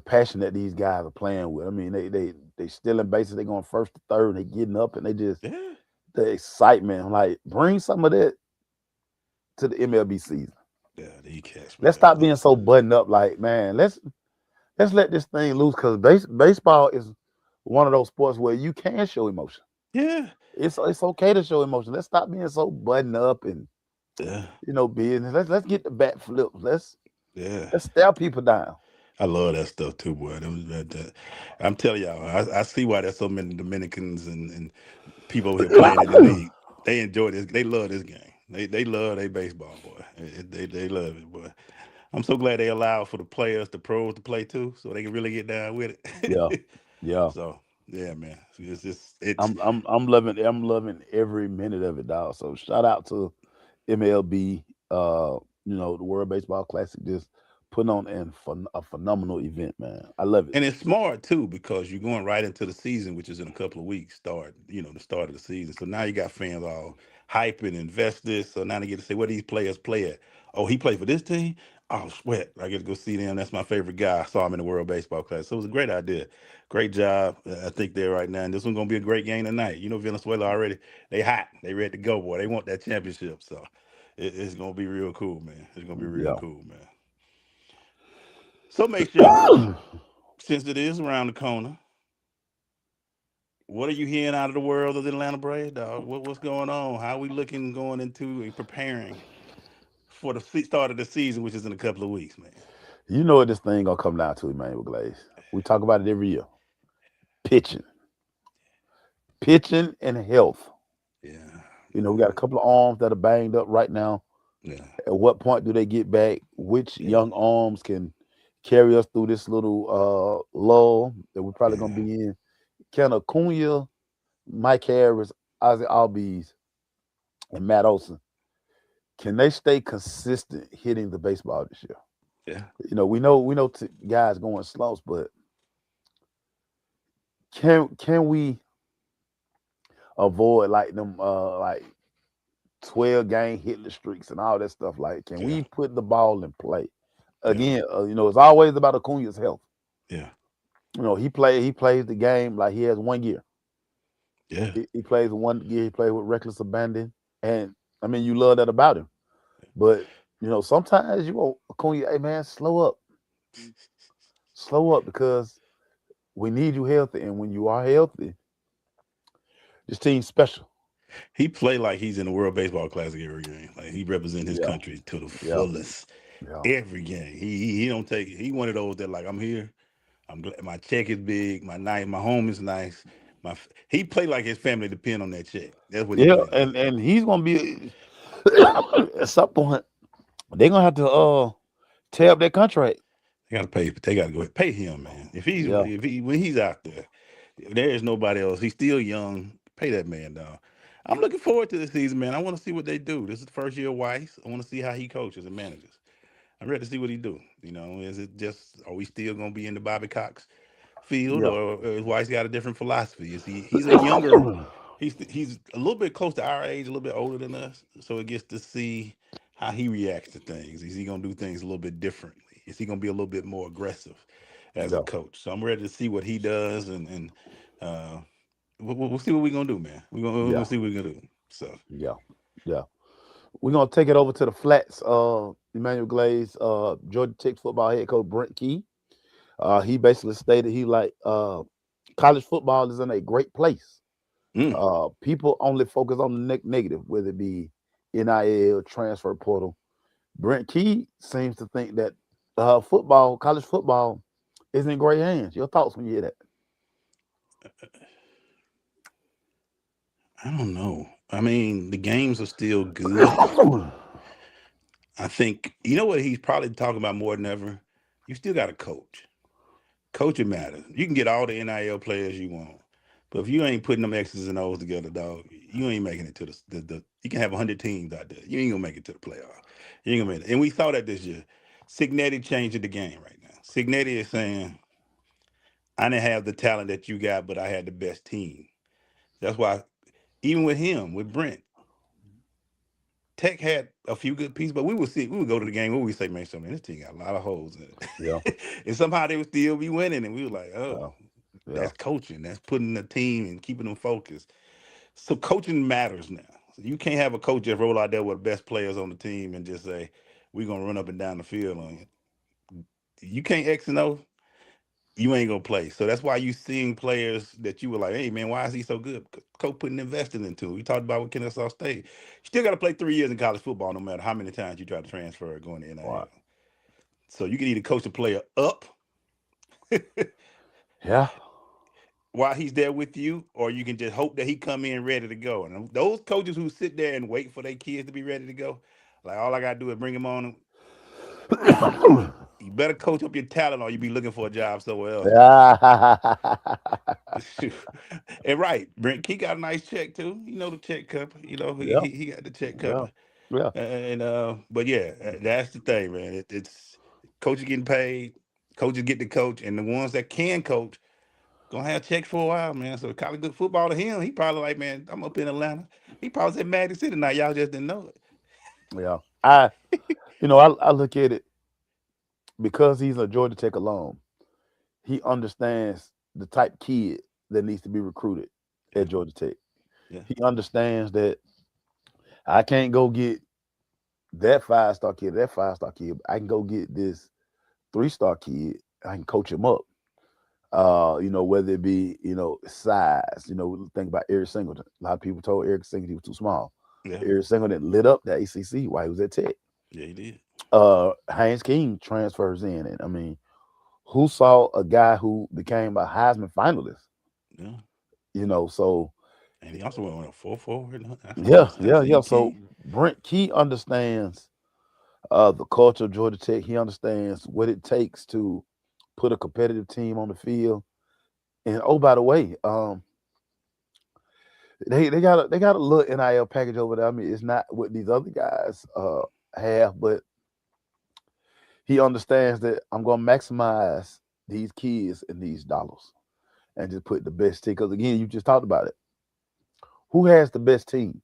passion that these guys are playing with. I mean, they stealing bases, they going first to third, and they getting up, and they just yeah, the excitement. Like, bring some of that to the MLB season. yeah, these cats, Let's man. stop being so buttoned up. Like, man, let's let this thing loose, because baseball is one of those sports where you can show emotion. Yeah, It's okay to show emotion. Let's stop being so buttoned up and yeah, business. Let's get the bat flipped. Let's yeah. stare people down. I love that stuff too, boy. I'm telling y'all, I see why there's so many Dominicans and people over here playing in the league. They enjoy this. They love this game. They love their baseball, boy. They love it, boy. I'm so glad they allow for the players, the pros to play too, so they can really get down with Yeah, it. yeah. So yeah, man. I'm loving every minute of it, dog. So shout out to MLB, the World Baseball Classic, just putting on a phenomenal event, man. I love it. And it's smart too because you're going right into the season, which is in a couple of weeks. The start of the season. So now you got fans all hyping, invested. So now they get to say, where these players play at? Oh, he played for this team. Oh, sweat! I get to go see them. That's my favorite guy. I saw him in the World Baseball Classic. So it was a great idea, great job. I think they're right now, and this one's gonna be a great game tonight. Venezuela already they hot, they ready to go, boy. They want that championship. So it's gonna be real cool, man. It's gonna be real Yeah. cool, man. So make sure. Since it is around the corner, what are you hearing out of the world of the Atlanta Braves, dog? What's going on? How are we looking going into and preparing for the start of the season, which is in a couple of weeks, man? You know what this thing gonna come down to, Emmanuel Glaze. We talk about it every year. Pitching, pitching, and health. Yeah. We got a couple of arms that are banged up right now. Yeah. At what point do they get back? Which Yeah. young arms can carry us through this little lull that we're probably gonna Yeah. be in? Can Acuna, Mike Harris, Ozzie Albies, and Matt Olson, can they stay consistent hitting the baseball this year? Yeah. We know guys going slumps, but can we avoid like them like 12 game hitless streaks and all that stuff? Like, can Yeah. we put the ball in play? Yeah. Again, it's always about Acuna's health. Yeah. He plays the game like he has 1 year. Yeah. He plays 1 year, he plays with reckless abandon. And I mean, you love that about him. But sometimes you want Acuna, hey man, slow up. Slow up because we need you healthy. And when you are healthy, this team's special. He played like he's in the World Baseball Classic every game. Like he represents his Yeah. country to the Yeah. fullest Yeah. every game. He don't take it. He one of those that like I'm here. I'm glad my check is big. My home is nice. He played like his family depend on that check. That's what he Yeah, played like. and he's gonna be at some point they're gonna have to tear up that contract. They gotta pay. They gotta go ahead pay him, man. Yeah. When he's out there, if there is nobody else. He's still young. Pay that man down. I'm looking forward to the season, man. I want to see what they do. This is the first year of Weiss. I want to see how he coaches and manages. I'm ready to see what he do. Is it just are we still gonna be in the Bobby Cox field, Yeah. or is Weiss got a different philosophy? Is he's a younger? He's a little bit close to our age, a little bit older than us, so it gets to see how he reacts to things. Is he gonna do things a little bit differently? Is he gonna be a little bit more aggressive as a Yeah. coach? So I'm ready to see what he does, and we'll see what we're gonna do, man. We're Yeah. gonna see what we're gonna do. So Yeah. Yeah. We're gonna take it over to the flats. Emmanuel Glaze, Georgia Tech football head coach Brent Key. He basically stated he college football is in a great place. mm, People only focus on the negative, whether it be NIL, transfer portal. Brent Key seems to think that college football, is in great hands. Your thoughts when you hear that? I don't know. I mean, the games are still good. I think you know what he's probably talking about more than ever. You still got to coach. Coaching matters. You can get all the NIL players you want, but if you ain't putting them X's and O's together, dog, you ain't making it to the. You can have 100 teams out there. You ain't gonna make it to the playoff. You ain't gonna make it. And we saw that this year. Signetti changed the game right now. Signetti is saying, "I didn't have the talent that you got, but I had the best team." That's why, even with him, with Brent, Tech had a few good pieces, but we would go to the game where we say, man, this team got a lot of holes in Yeah. it. And somehow they would still be winning. And we were like, Yeah. oh, Yeah. that's coaching. That's putting the team and keeping them focused. So coaching matters now. So you can't have a coach just roll out there with the best players on the team and just say, we're gonna run up and down the field on you. You can't X and O, you ain't gonna play. So that's why you seeing players that you were like, hey man, why is he so good? Coach putting investing into him. We talked about with Kennesaw State. You still gotta play 3 years in college football no matter how many times you try to transfer or go into NIL. Right. So you can either coach a player up Yeah. while he's there with you, or you can just hope that he come in ready to go. And those coaches who sit there and wait for their kids to be ready to go, like all I gotta do is bring them on. You better coach up your talent, or you be looking for a job somewhere else, man. Yeah. And right, Brent Key got a nice check too. The check cover. Yeah. He got the check Yeah. cover. Yeah. And but yeah, that's the thing, man. It's coaches getting paid, coaches get to coach, and the ones that can coach gonna have checks for a while, man. So college good football to him, he probably like, man, I'm up in Atlanta. He probably said Magic City tonight. Y'all just didn't know it. Yeah. I look at it because he's a Georgia Tech alum. He understands the type kid that needs to be recruited at Georgia Tech. Yeah. He understands that I can't go get that 5-star kid, I can go get this 3-star kid. I can coach him up. Whether it be, size, think about Eric Singleton. A lot of people told Eric Singleton he was too small. Yeah. Eric Singleton lit up that ACC while he was at Tech. Yeah, he did. Haynes King transfers in, and I mean, who saw a guy who became a Heisman finalist? Yeah. So And he also went on a 4-4. I yeah. see So King. Brent Key understands the culture of Georgia Tech. He understands what it takes to put a competitive team on the field. And oh, by the way, they got a little NIL package over there. I mean, it's not what these other guys have, but he understands that I'm gonna maximize these kids and these dollars and just put the best team. Because again, you just talked about it. Who has the best team?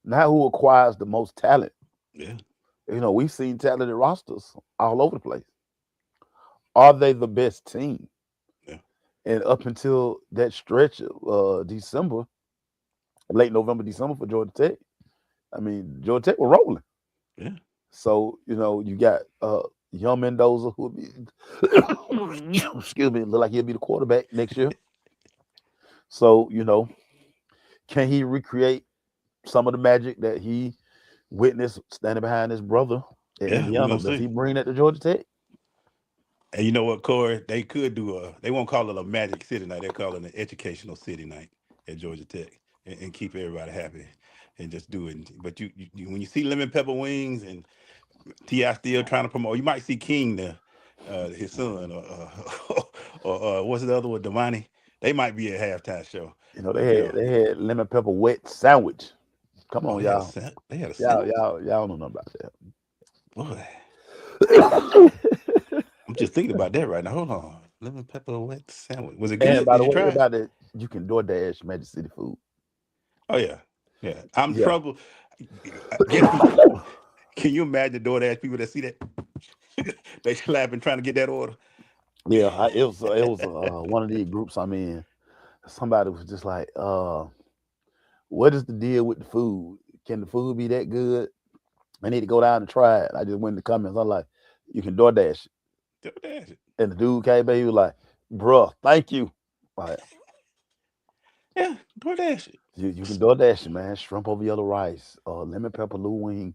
Not who acquires the most talent. Yeah. We've seen talented rosters all over the place. Are they the best team? Yeah. And up until that stretch of December, late November, December for Georgia Tech, I mean, Georgia Tech were rolling. Yeah. So, you got young Mendoza who will be, excuse me, look like he'll be the quarterback next year. So, can he recreate some of the magic that he witnessed standing behind his brother in Yeah. We're Indiana? gonna Does he see. bring that to Georgia Tech? And you know what, Corey? They could they won't call it a magic city night. They call it an educational city night at Georgia Tech and keep everybody happy and just do it. But when you see lemon pepper wings and T.I. still trying to promote, you might see King there, his son, or what's the other one, Devani? They might be a halftime show. But They had lemon pepper wet sandwich. Come oh, on, y'all. they had a Y'all, sandwich? y'all, y'all don't know about Boy, that. I'm just thinking about that right now. Hold on. Lemon pepper wet sandwich. Was it And good? by Did the you way, try it? everybody, you can DoorDash Magic City food. Oh yeah, yeah. I'm Yeah. trouble. Guess who? Can you imagine DoorDash people that see that they slapping trying to get that order? Yeah, it was one of the groups I'm in. Somebody was just like, what is the deal with the food? Can the food be that good? I need to go down and try it. I just went in the comments. I'm like, you can DoorDash it. DoorDash it. And the dude came back, he was like, bruh, thank you. Like, Yeah, DoorDash it. you can DoorDash it, man. Shrimp over yellow rice, lemon pepper Lou wing.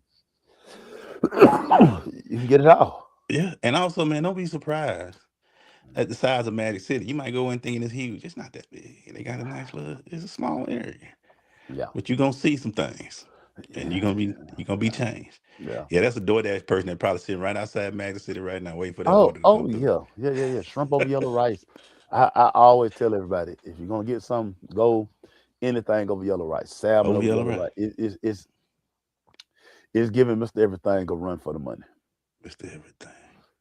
You can get it all. Yeah, and also, man, don't be surprised at the size of Magic City. You might go in thinking it's huge. It's not that big. They got a nice little. It's a small area, Yeah. but you're gonna see some things, and Yeah. you're gonna be changed. Yeah. Yeah, that's a DoorDash person that probably sitting right outside Magic City right now, waiting for that Oh, order to oh come through. yeah. Shrimp over yellow rice. I always tell everybody if you're gonna get some, go anything over yellow rice. Salmon Over over yellow yellow right, rice. It's giving Mr. Everything a run for the money. Mr. Everything.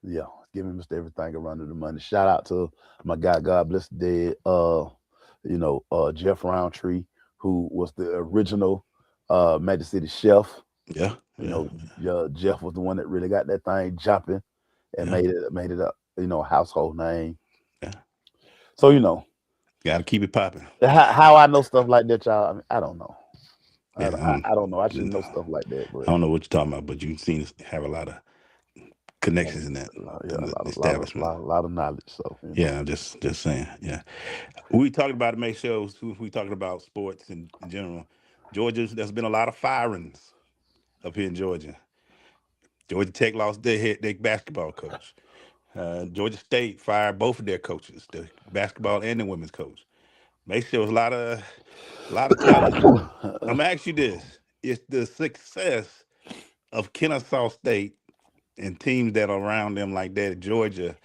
Yeah, it's giving Mr. Everything a run to the money. Shout out to my guy, God bless the dead. Jeff Roundtree, who was the original Magic City chef. Yeah, yeah, Jeff was the one that really got that thing jumping and yeah, made it a household name. yeah. So Got to keep it popping. how I know stuff like that, y'all. I mean, I don't know. Yeah, I don't know. I should know no, stuff like that, I but don't know what you're talking about, but you seem to have a lot of connections in that yeah, establishment. a lot of knowledge. So Yeah, I'm just saying. Yeah, we talking about to make shows. We talking about sports in general. Georgia, there's been a lot of firings up here in Georgia. Georgia Tech lost their basketball coach. Georgia State fired both of their coaches, the basketball and the women's coach. Make sure there's a lot of talent. I'm gonna ask you this: is the success of Kennesaw State and teams that are around them like that at Georgia,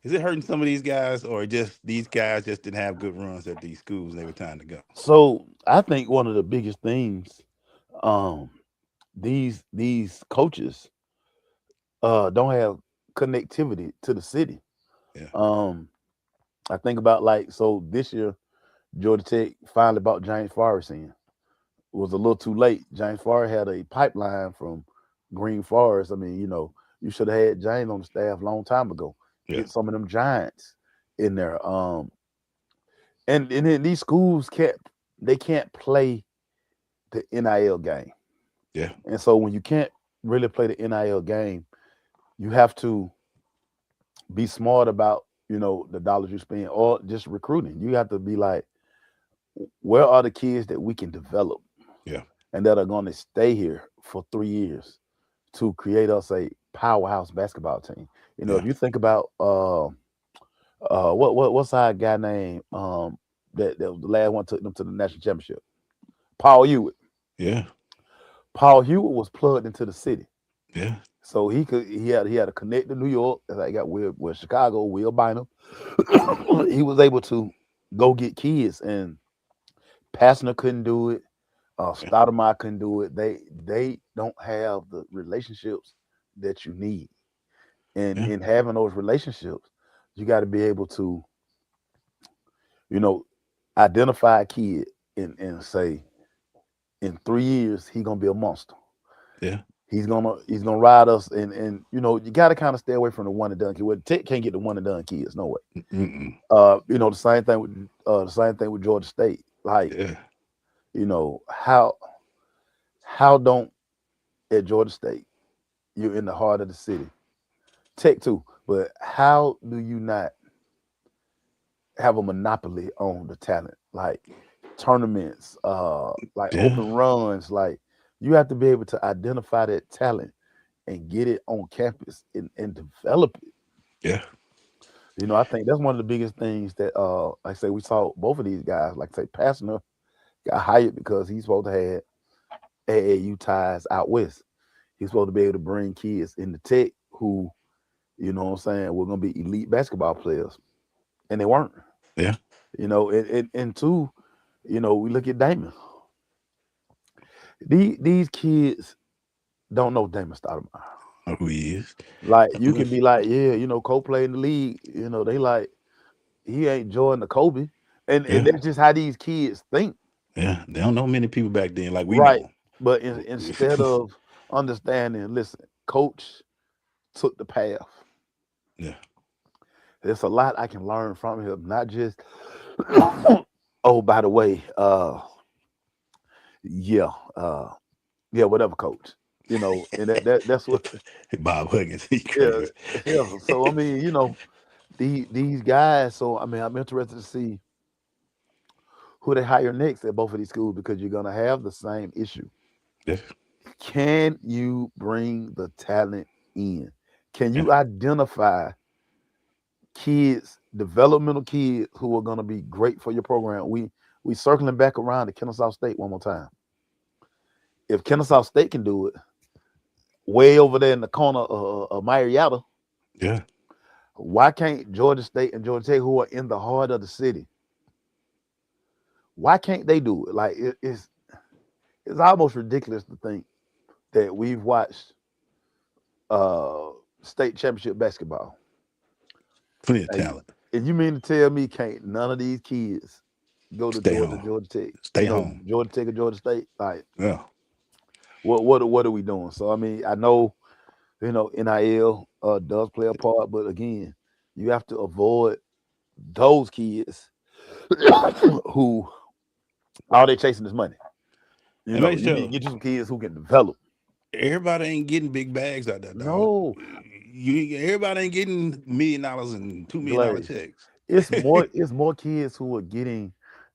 is it hurting some of these guys, or just these guys just didn't have good runs at these schools and they were time to go? so I think one of the biggest things, um, these coaches don't have connectivity to the city. Yeah, Um, I think about this year, Georgia Tech finally bought James Forrest in. It was a little too late. James Forrest had a pipeline from Green Forest. I mean, you should have had James on the staff a long time ago. yeah, Get some of them giants in there. And then these schools can't play the NIL game. yeah, And so when you can't really play the NIL game, you have to be smart about, the dollars you spend or just recruiting. You have to be like, where are the kids that we can develop yeah, and that are going to stay here for 3 years to create us a powerhouse basketball team. You know, if Yeah. you think about what's our guy name that was the last one took them to the national championship? Paul Hewitt. Yeah. Paul Hewitt was plugged into the city. Yeah. So he had a connect to New York. As I got with Chicago, Will Bynum. He was able to go get kids, and Passner couldn't do it. Yeah. Stoudemire couldn't do it. They don't have the relationships that you need, and Yeah. in having those relationships, you got to be able to, you know, identify a kid and say, in 3 years he gonna be a monster. Yeah. He's gonna ride us, and you got to kind of stay away from the one and done kid. Well, Tech can't get the one and done kids, no way. Mm-mm. The same thing with Georgia State. Like, Yeah. how don't at Georgia State, you're in the heart of the city. Tech too, but how do you not have a monopoly on the talent? Like tournaments, like Yeah. open runs, like you have to be able to identify that talent and get it on campus and develop it. Yeah. I think that's one of the biggest things that like I say we saw both of these guys, like say Passner got hired because he's supposed to have AAU ties out west. He's supposed to be able to bring kids into Tech who, what I'm saying, we're gonna be elite basketball players. And they weren't. Yeah. And two, we look at Damon. These kids don't know Damon Stoudemire. Know who he is. Like you can be like, yeah, Kobe played in the league. They like he ain't Jordan or Kobe, and Yeah. that's just how these kids think, Yeah. They don't know many people back then like we right? know. But instead of understanding, listen, Coach took the path. Yeah. There's a lot I can learn from him, not just. Oh, by the way, yeah, whatever, Coach. And that's what. Bob Huggins. He Yeah, crazy. yeah. So I mean, these guys. So I mean, I'm interested to see who they hire next at both of these schools because you're gonna have the same issue. Yeah. Can you bring the talent in? Can Yeah. you identify kids, developmental kids who are gonna be great for your program? We circling back around to Kennesaw State one more time. If Kennesaw State can do it, way over there in the corner of Marietta, Yeah. why can't Georgia State and Georgia Tech, who are in the heart of the city, why can't they do it? Like it's almost ridiculous to think that we've watched state championship basketball. Plenty of And, talent. and you mean to tell me can't none of these kids go to Stay Georgia, home. Georgia Tech, Stay home. Georgia Tech or Georgia State? Like Yeah. what are we doing? So I mean, I know NIL does play a part, but again, you have to avoid those kids who all they chasing is money. And make You need to sure get you some kids who can develop. everybody ain't getting big bags out there, dog. No, Everybody ain't getting $1 million and $2 million Glaze. checks. It's more kids who are getting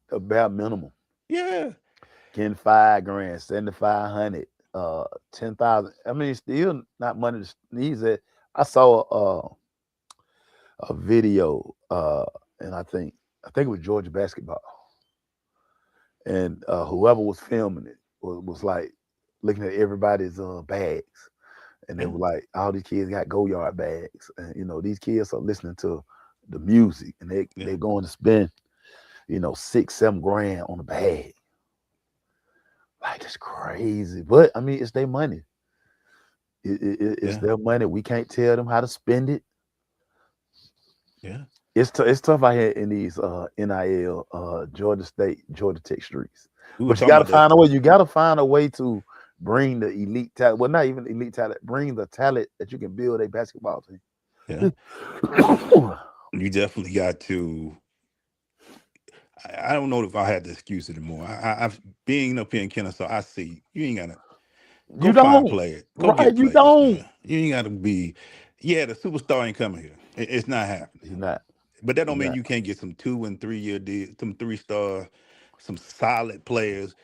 the bare minimum. Yeah. Getting $5,000, 7,500, 10,000. I mean, it's still not money to sneeze at. I saw a video, and I think it was Georgia basketball, and whoever was filming it was like looking at everybody's bags, and they were like, all these kids got go yard bags, and these kids are listening to the music, and they're going to spend $6-7 grand on a bag. Like, that's crazy, but I mean, it's their money. It's their money. We can't tell them how to spend it. Yeah. It's tough out here in these NIL Georgia State, Georgia Tech streets. But you got to find a way. You got to find a way to bring the elite talent. Well, not even elite talent. Bring the talent that you can build a basketball team. Yeah. You definitely got to. I don't know if I had the excuse anymore. I've being up here in Kennesaw, I see you ain't gotta go find players. Go Right, get you players. don't. Man. You ain't gotta be. Yeah, the superstar ain't coming here. It's not happening. He's not. But that don't He's mean not. you can't get some 2 and 3 year deals, some 3-star, some solid players.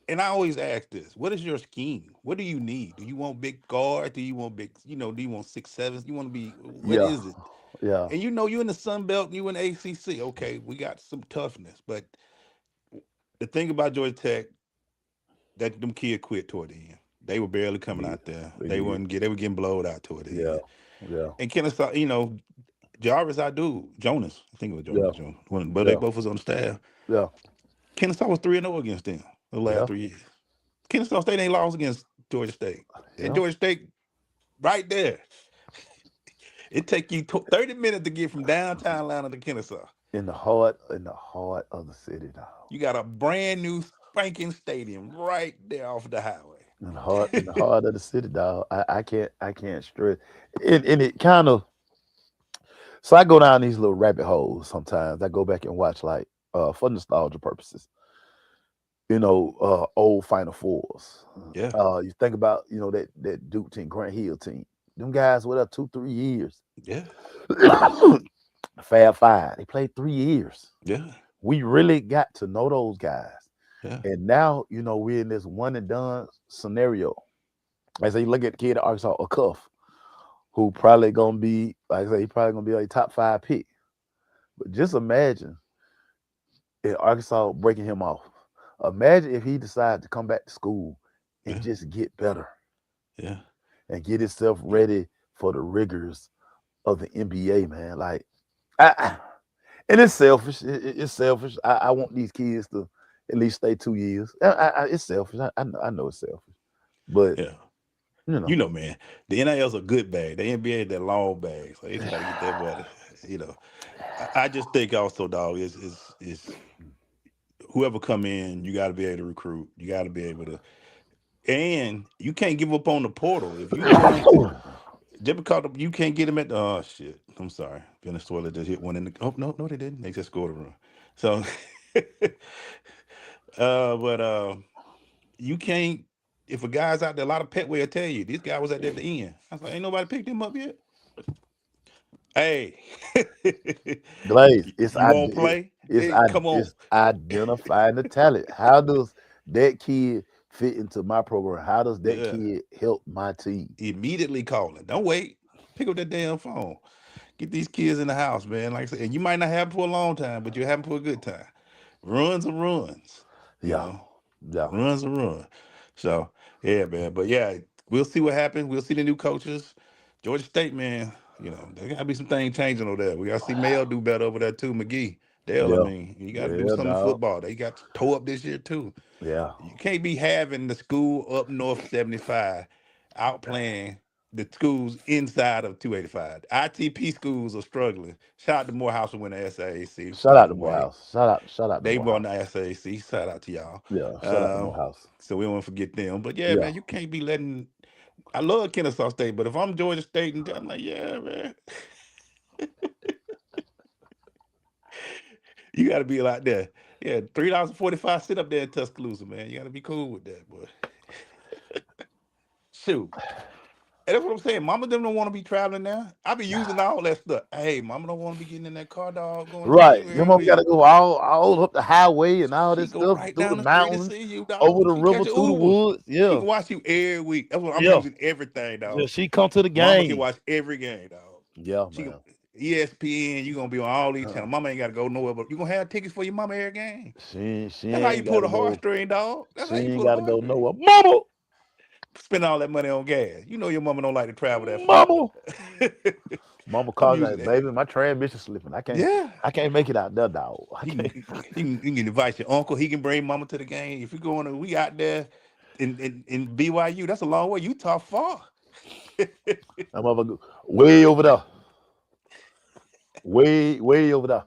And I always ask this: what is your scheme? What do you need? Do you want big guards? Do you want big? Do you want 6'7"? You want to be? What Yeah, is it? yeah, And you in the Sun Belt, you in the ACC. Okay, we got some toughness, but the thing about Georgia Tech, that them kids quit toward the end. They were barely they coming did. out there. They They did. weren't get. They were getting blowed out toward the Yeah, end. yeah, And Kennesaw, Jarvis, I do Jonas. I think it was yeah, Jonas. But they yeah, both was on the staff. yeah, Kennesaw was 3-0 against them the last yeah, 3 years. Kennesaw State ain't lost against Georgia State, and yeah. Georgia State right there. It take you 30 minutes to get from downtown Atlanta to Kennesaw. In the heart of the city now. You got a brand new spanking stadium right there off the highway. In the heart of the city, dog. I can't stress. And it kind of. So I go down these little rabbit holes sometimes. I go back and watch like for nostalgia purposes. Old Final Fours. Yeah, You think about that Duke team, Grant Hill team. Them guys were there 2-3 years. yeah, Fab Five. They played 3 years. yeah, We really got to know those guys. yeah, And now, we're in this one and done scenario. As you look at the kid at Arkansas, a cuff, who probably gonna be, like I say, he probably gonna be a top 5 pick. But just imagine if Arkansas breaking him off. Imagine if he decides to come back to school and yeah, just get better yeah. and get himself ready for the rigors of the NBA, man. Like, and it's selfish. It's selfish. I want these kids to at least stay 2 years. It's selfish. I know it's selfish, but Yeah. you know, Man, the NIL's a good bag. The NBA is that long bag. So they just gotta get that money. I just think also, dog, is whoever come in, you gotta be able to recruit. You gotta be able to, and you can't give up on the portal. If you going to just because you can't get them at the shit. I'm sorry. Venezuela just hit one in the no, they didn't. They just scored a run. So but you can't. If a guy's out there, a lot of pet will tell you this guy was at the end. I was like, ain't nobody picked him up yet. Hey, Glaze, you won't play? Hey, come on. it's identifying the talent. How does that kid fit into my program? How does that Yeah, kid help my team? immediately calling. Don't wait. Pick up that damn phone. Get these kids in the house, man. Like I said, and you might not have them for a long time, but you have them for a good time. Runs are runs. You Yeah, know, yeah, runs are runs. So yeah, man. But yeah, we'll see what happens. We'll see the new coaches. Georgia State, man. There gotta be some things changing over there. We gotta see Mayo do better over there too. McGee, Dale. I yeah, mean, you got to do yeah, something in dog. football. They got toe up this year too. Yeah, You can't be having the school up north 75 out playing the schools inside of 285. ITP schools are struggling. Shout out to Morehouse who win the SAAC, shout by out the to way. Morehouse. Shout out to They won the Morehouse. SAAC. Shout out to y'all. Yeah, shout out to Um, Morehouse. so we don't want to forget them. But yeah, Yeah, man, you can't be letting. I love Kennesaw State, but if I'm Georgia State, and I'm like, yeah, man, you got to be like that. Yeah, $3.45 sit up there in Tuscaloosa, man. You got to be cool with that, boy. Shoot. And that's what I'm saying. Mama them don't want to be traveling now. I be using all that stuff. Hey, mama don't want to be getting in that car, dog, going to right. you Your every mom got week. to go all up the highway and all She this go stuff right through the down the street to mountains, see you, over dog. the She catch river, an through the Uber. woods. She Yeah, can watch you every week. That's what I'm yeah, using everything, yeah. dog. She come to the Mama can game. watch every game, dog. Yeah, She man. ESPN, you gonna be on all these Uh, channels. Mama ain't gotta go nowhere, but you gonna have tickets for your mama every game. she That's how you ain't pull got to the go. heartstring, dog. That's She how you ain't pull the got to go heartstring. nowhere. Mama, Spend all that money on gas. You know your mama don't like to travel that far. mama. Mama I'm calls using like, that. baby, my transmission slipping. Yeah. I can't make it out there, dog. I You can't. can, you can invite your uncle. He can bring mama to the game. If you going to, we out there in BYU. That's a long way. Utah far. That motherfucker way over there. Way over there.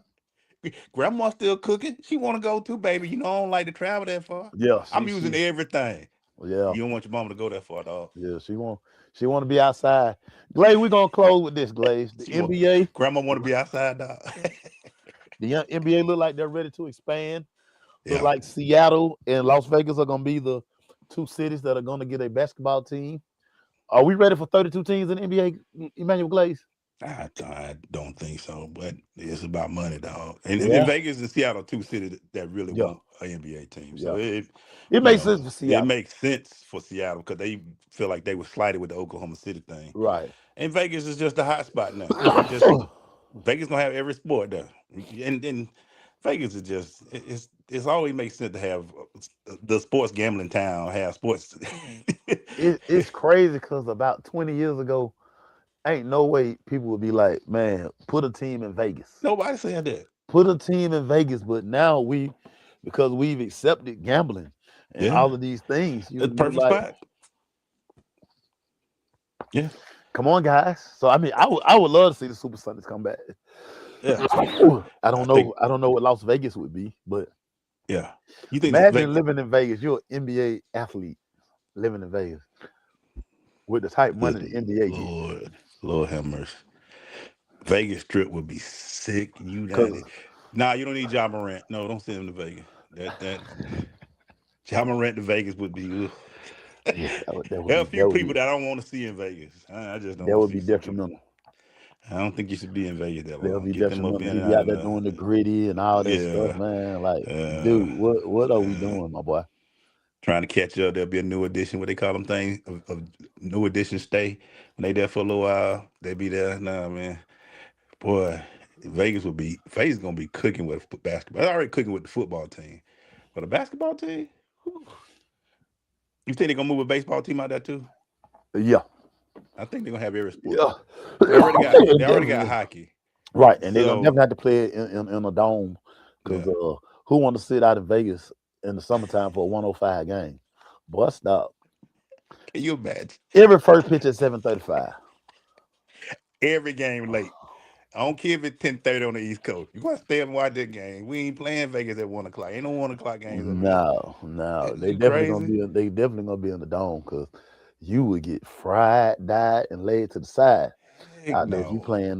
Grandma still cooking. She want to go too, baby. I don't like to travel that far. Yeah, I'm using everything. yeah, You don't want your mama to go that far, dog. yeah. She want to be outside. Glaze, we're gonna close with this, Glaze. The She want NBA, grandma want to be outside, dog. the young NBA look like they're ready to expand. Look Yeah. like Seattle and Las Vegas are gonna be the two cities that are gonna get a basketball team. Are we ready for 32 teams in the NBA, Emmanuel Glaze? I don't think so, but it's about money, dog. And Yeah, Vegas and Seattle, two cities that really yeah, want an NBA team. So yeah. it, It you makes know, sense for it Seattle. makes sense for Seattle because they feel like they were slighted with the Oklahoma City thing. Right. And Vegas is just a hot spot now. They just Vegas gonna have every sport there, and Vegas is just it's always makes sense to have the sports gambling town have sports. It's crazy because about 20 years ago, ain't no way people would be like, man, put a team in Vegas. Nobody said that. Put a team in Vegas. But now because we've accepted gambling and Yeah, all of these things, it's a you perfect like, spot. Yeah, come on, guys. So I mean, I would love to see the Super Sonics come back. yeah. I I don't think know. I don't know what Las Vegas would be, but yeah. You think that imagine living in Vegas. You're an NBA athlete living in Vegas with the type of money good the NBA get. Lord have mercy. Vegas Strip would be sick. You down there? Because Nah, you don't need John Morant. No, don't send him to Vegas. That John Morant to Vegas would be. Ugh. yeah, that would There are a be few people that I don't want to see in Vegas. I just don't that want would to see be some people. detrimental. I don't think you should be in Vegas that That would long. be Get them up detrimental. in You and be out out of there doing the gritty and all that stuff, yeah. man. Like, dude, Uh, what are we uh, doing, my boy? Trying to catch up. There'll be a new edition, what they call them things, of new edition stay. When they there for a little while, they be there. Nah, man. Boy, Vegas gonna be cooking with basketball. They're already cooking with the football team. But a basketball team, whew, you think they're gonna move a baseball team out there too? Yeah, I think they're gonna have every sport. yeah. They already got Definitely. hockey. Right, and they're gonna So definitely have to play it in a dome because yeah. who want to sit out in Vegas in the summertime for a 105 game? Boy, stop. Can you imagine? Every first pitch at 7:35. Every game late. I don't care if it's 10:30 on the East Coast. You gotta stay up and watch that game. We ain't playing Vegas at 1 o'clock. Ain't no 1 o'clock games up here. No, no, You crazy? they definitely gonna be in the dome because you would get fried, dyed, and laid to the side Heck out there if you no. playing.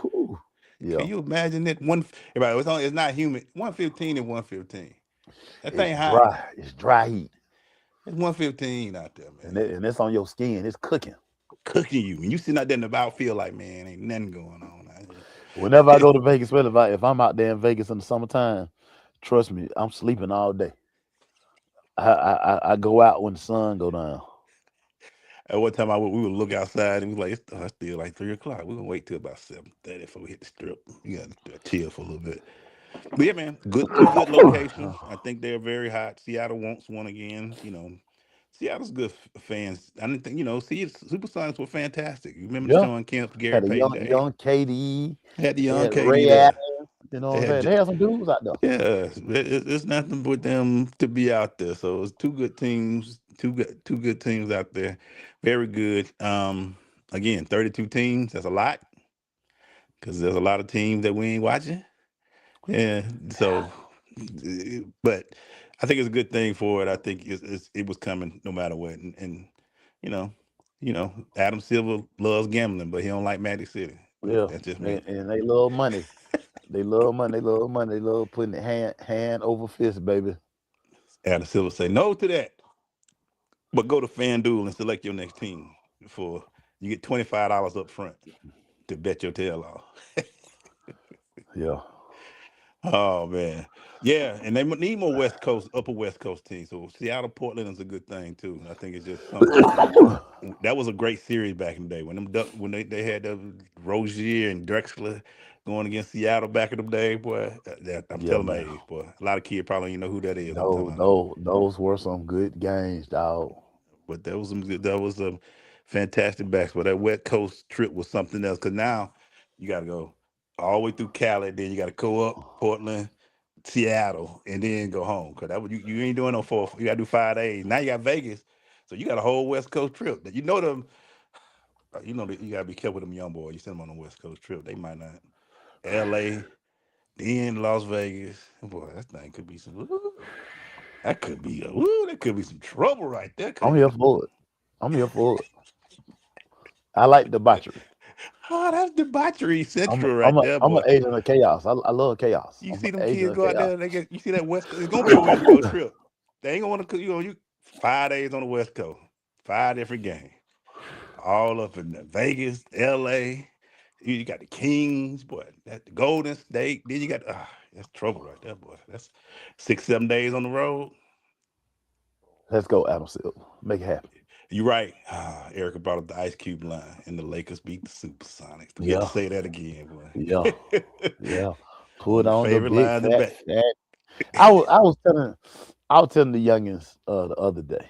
Whew, Can yeah, you imagine that one? It's not human. 115 and 115. That it's thing hot. dry. It's dry heat, It's 115 out there, man. and it's on your skin. It's cooking. Cooking you. And you sitting out there in the outfield like, man, ain't nothing going on out Whenever I here. go to Vegas, especially if I'm out there in Vegas in the summertime, trust me, I'm sleeping all day. I go out when the sun go down. At one time, we would look outside and we was like, it's still like 3 o'clock. We're gonna wait till about 7:30 before we hit the strip. You got to chill for a little bit. But yeah, man, two good locations. I think they're very hot. Seattle wants one again. Seattle's good fans. I didn't think see Supersonics were fantastic. You remember Yeah, Sean Kemp, Gary had a Payton Day. young KD. Had the They young had KD Ray Allen. there. You know They what I'm had saying? They had some dudes out there. yeah. It's nothing but them to be out there. So it's two good teams. Two good teams out there. Very good. Again, 32 teams. That's a lot because there's a lot of teams that we ain't watching. Yeah. So, but I think it's a good thing for it. I think it was coming no matter what. And you know, Adam Silver loves gambling, but he don't like Magic City. But Yeah, that's just me. and they love money. They love money. They love money. They love putting it hand over fist, baby. Adam Silver say no to that, but go to FanDuel and select your next team for you get $25 up front to bet your tail off. Yeah. Oh man, yeah, and they need more Upper West Coast teams. So Seattle, Portland is a good thing too. I think it's just something that was a great series back in the day when they had the Rozier and Drexler going against Seattle back in the day, boy. I'm Yeah, telling my man. age, boy. A lot of kids probably don't even know who that is. I'm talking No, about. no, those were some good games, dog. But that was a fantastic basketball. That West Coast trip was something else. Cause now you got to go all the way through Cali, then you got to go up Portland, Seattle, and then go home. Cause that you ain't doing no 4. You got to do 5 days. Now you got Vegas, so you got a whole West Coast trip. That you know them. That you gotta be careful with them young boys. You send them on a West Coast trip, they might not. L.A., then Las Vegas. Boy, that thing could be some. That could be that could be some trouble right there, I'm couldn't here it? for it. I'm here for it. I like debauchery. Oh, that's debauchery I'm central I'm right a there, I'm an boy. agent of chaos. I love chaos. You I'm see an them agent kids of go out chaos. there, you see that West Coast. It's gonna be a West Coast trip. They ain't gonna want to, 5 days on the West Coast, 5 different games, all up in Vegas, LA. You got the Kings, boy. That the Golden State. Then you got that's trouble right there, boy. That's 6, 7 days on the road. Let's go, Adam Silver. Make it happen. You're right. Erica brought up the Ice Cube line, and the Lakers beat the Supersonics. We had to Yeah, say that again, yeah, boy. yeah. One of Put the on the favorite big lines in fat back. fat. I was telling the youngins the other day.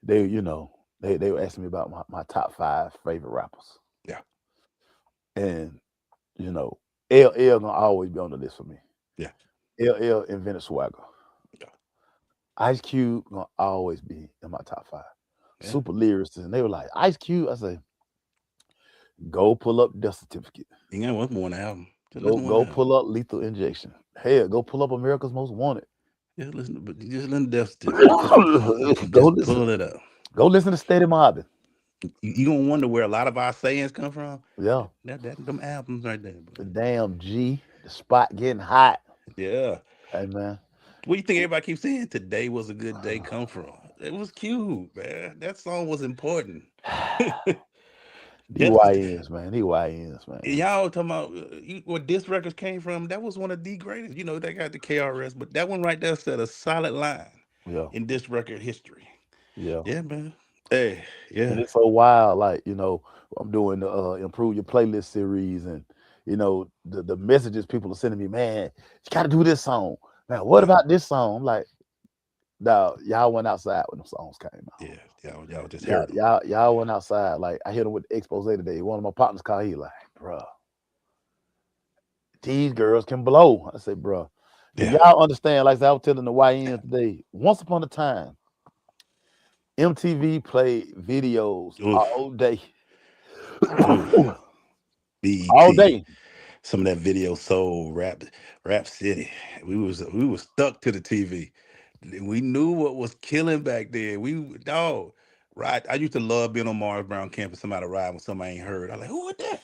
They, they were asking me about my top 5 favorite rappers. Yeah. And, LL gonna always be on the list for me. Yeah. LL invented swagger. Yeah. Ice Cube gonna always be in my top 5. Yeah. Super lyricists. And they were like, Ice Cube. I say, go pull up Death Certificate. You got one more album. Go pull up Lethal Injection. Hell, go pull up America's Most Wanted. Just listen to Death Certificate. Go Just listen. pull it up. Go listen to Steady Mobbing. You gonna wonder where a lot of our sayings come from. Yeah. Them albums right there. The damn G, the spot getting hot. Yeah. Hey man. What do you think everybody keeps saying? Today was a good day come from. It was cute, man. That song was important. DYNs, man. DYNs, man. Y'all talking about where disc records came from? That was one of the greatest. They got the KRS, but that one right there set a solid line in disc record history. Yeah. Yeah, man. Hey, yeah. And it's so wild. Like, I'm doing the Improve Your Playlist series, and the messages people are sending me, man, you gotta do this song. Man, what about this song? I'm like, dog, y'all went outside when the songs came out. Yeah, y'all just heard y'all went outside. Like, I hit him with the expose today. One of my partners called, he like, bro, these girls can blow. I said, bro, do y'all understand? Like I was telling the YN today, once upon a time, MTV played videos all day. All day. Some of that video soul, Rap City. We was stuck to the TV. We knew what was killing back then. Right. I used to love being on Morris Brown campus. Somebody ride when somebody ain't heard. I was like, who was that?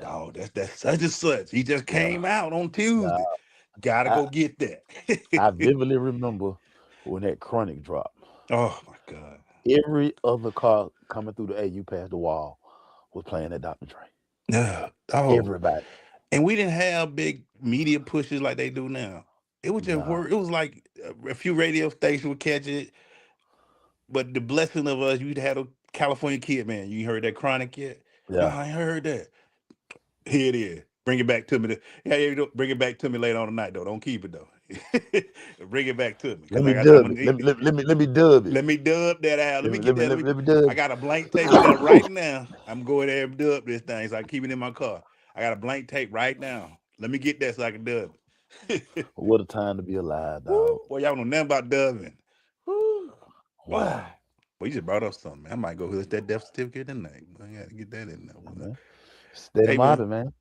Dog, that's such and such. He just came out on Tuesday. Gotta go get that. I vividly remember when that Chronic dropped. Oh my God. Every other car coming through the AU past the wall was playing that Dr. Dre. Yeah. Everybody. And we didn't have big media pushes like they do now. It was just work. It was like a few radio stations would catch it. But the blessing of us, you'd had a California kid, man. You heard that Chronic yet? Yeah. No, I ain't heard that. Here it is. Bring it back to me. Bring it back to me later on tonight, though. Don't keep it, though. Bring it back to me. Let me dub it. Let me dub it. Let me dub that out. Let me get that. Let me dub. I got a blank tape of that right now. I'm going there and dub this thing, so I keep it in my car. I got a blank tape right now. Let me get that so I can dub it. What a time to be alive, dog. Boy, y'all know nothing about dubbing. Wow. Well, you just brought up something, man. I might go with that Death Certificate tonight. I got to get that in there. Steady Mobbing, man.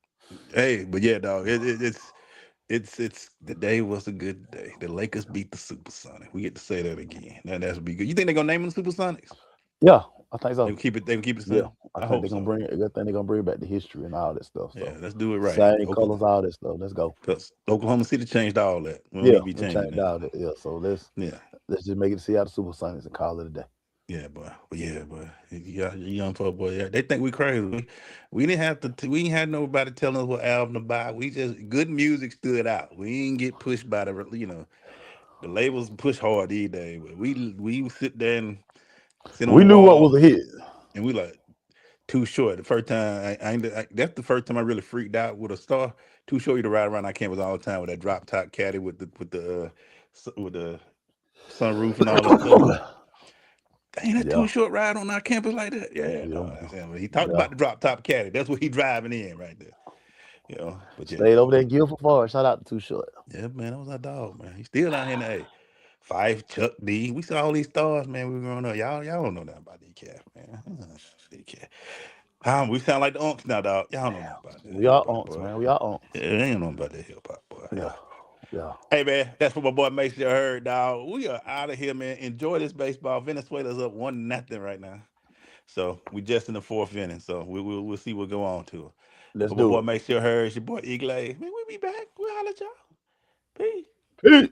Hey, but yeah, dog. It's the day was a good day. The Lakers beat the Supersonics. We get to say that again. That'll be good. You think they're gonna name them Supersonics? Yeah, I think so. They can keep it the same. Yeah, I think they're gonna bring it. I think they're gonna bring back the history and all that stuff. So. Yeah, let's do it right. Same colors, all that stuff. Let's go. Because Oklahoma City changed all that. We changed all that. Yeah, so let's just make it to Seattle Supersonics and call it a day. Yeah, boy. You young folk, boy. Yeah, they think we crazy. We didn't have to. We ain't had nobody telling us what album to buy. We just good music stood out. We didn't get pushed by the labels push hard these days. But we sit there and sit on. We knew what was a hit, and we like Too Short. The first time that's the first time I really freaked out with a star. Too Short, you to ride around our campus all the time with that drop top caddy with the sunroof and all that stuff. Ain't that Too Short ride on our campus like that? He talked about the drop top caddy. That's what he driving in right there. But stayed over there in Guilford Forest. Shout out to Too Short. Yeah, man, that was our dog, man. He's still out here in the A. Fife, Chuck D. We saw all these stars, man. We were growing up. Y'all don't know nothing about these cats, man. We sound like the unks now, dog. Y'all know nothing about that. We are unks, man. We are unks. Yeah, they ain't know about that hip hop, boy. Yeah. Hey, man, that's what my boy Maceo heard, dog. We are out of here, man. Enjoy this baseball. Venezuela's up 1-0 right now. So we just in the 4th inning. So we'll see what go on to it. Let's do it. My boy Maceo heard. It's your boy E-Glaze. Man, we'll be back. We'll holler at y'all. Peace.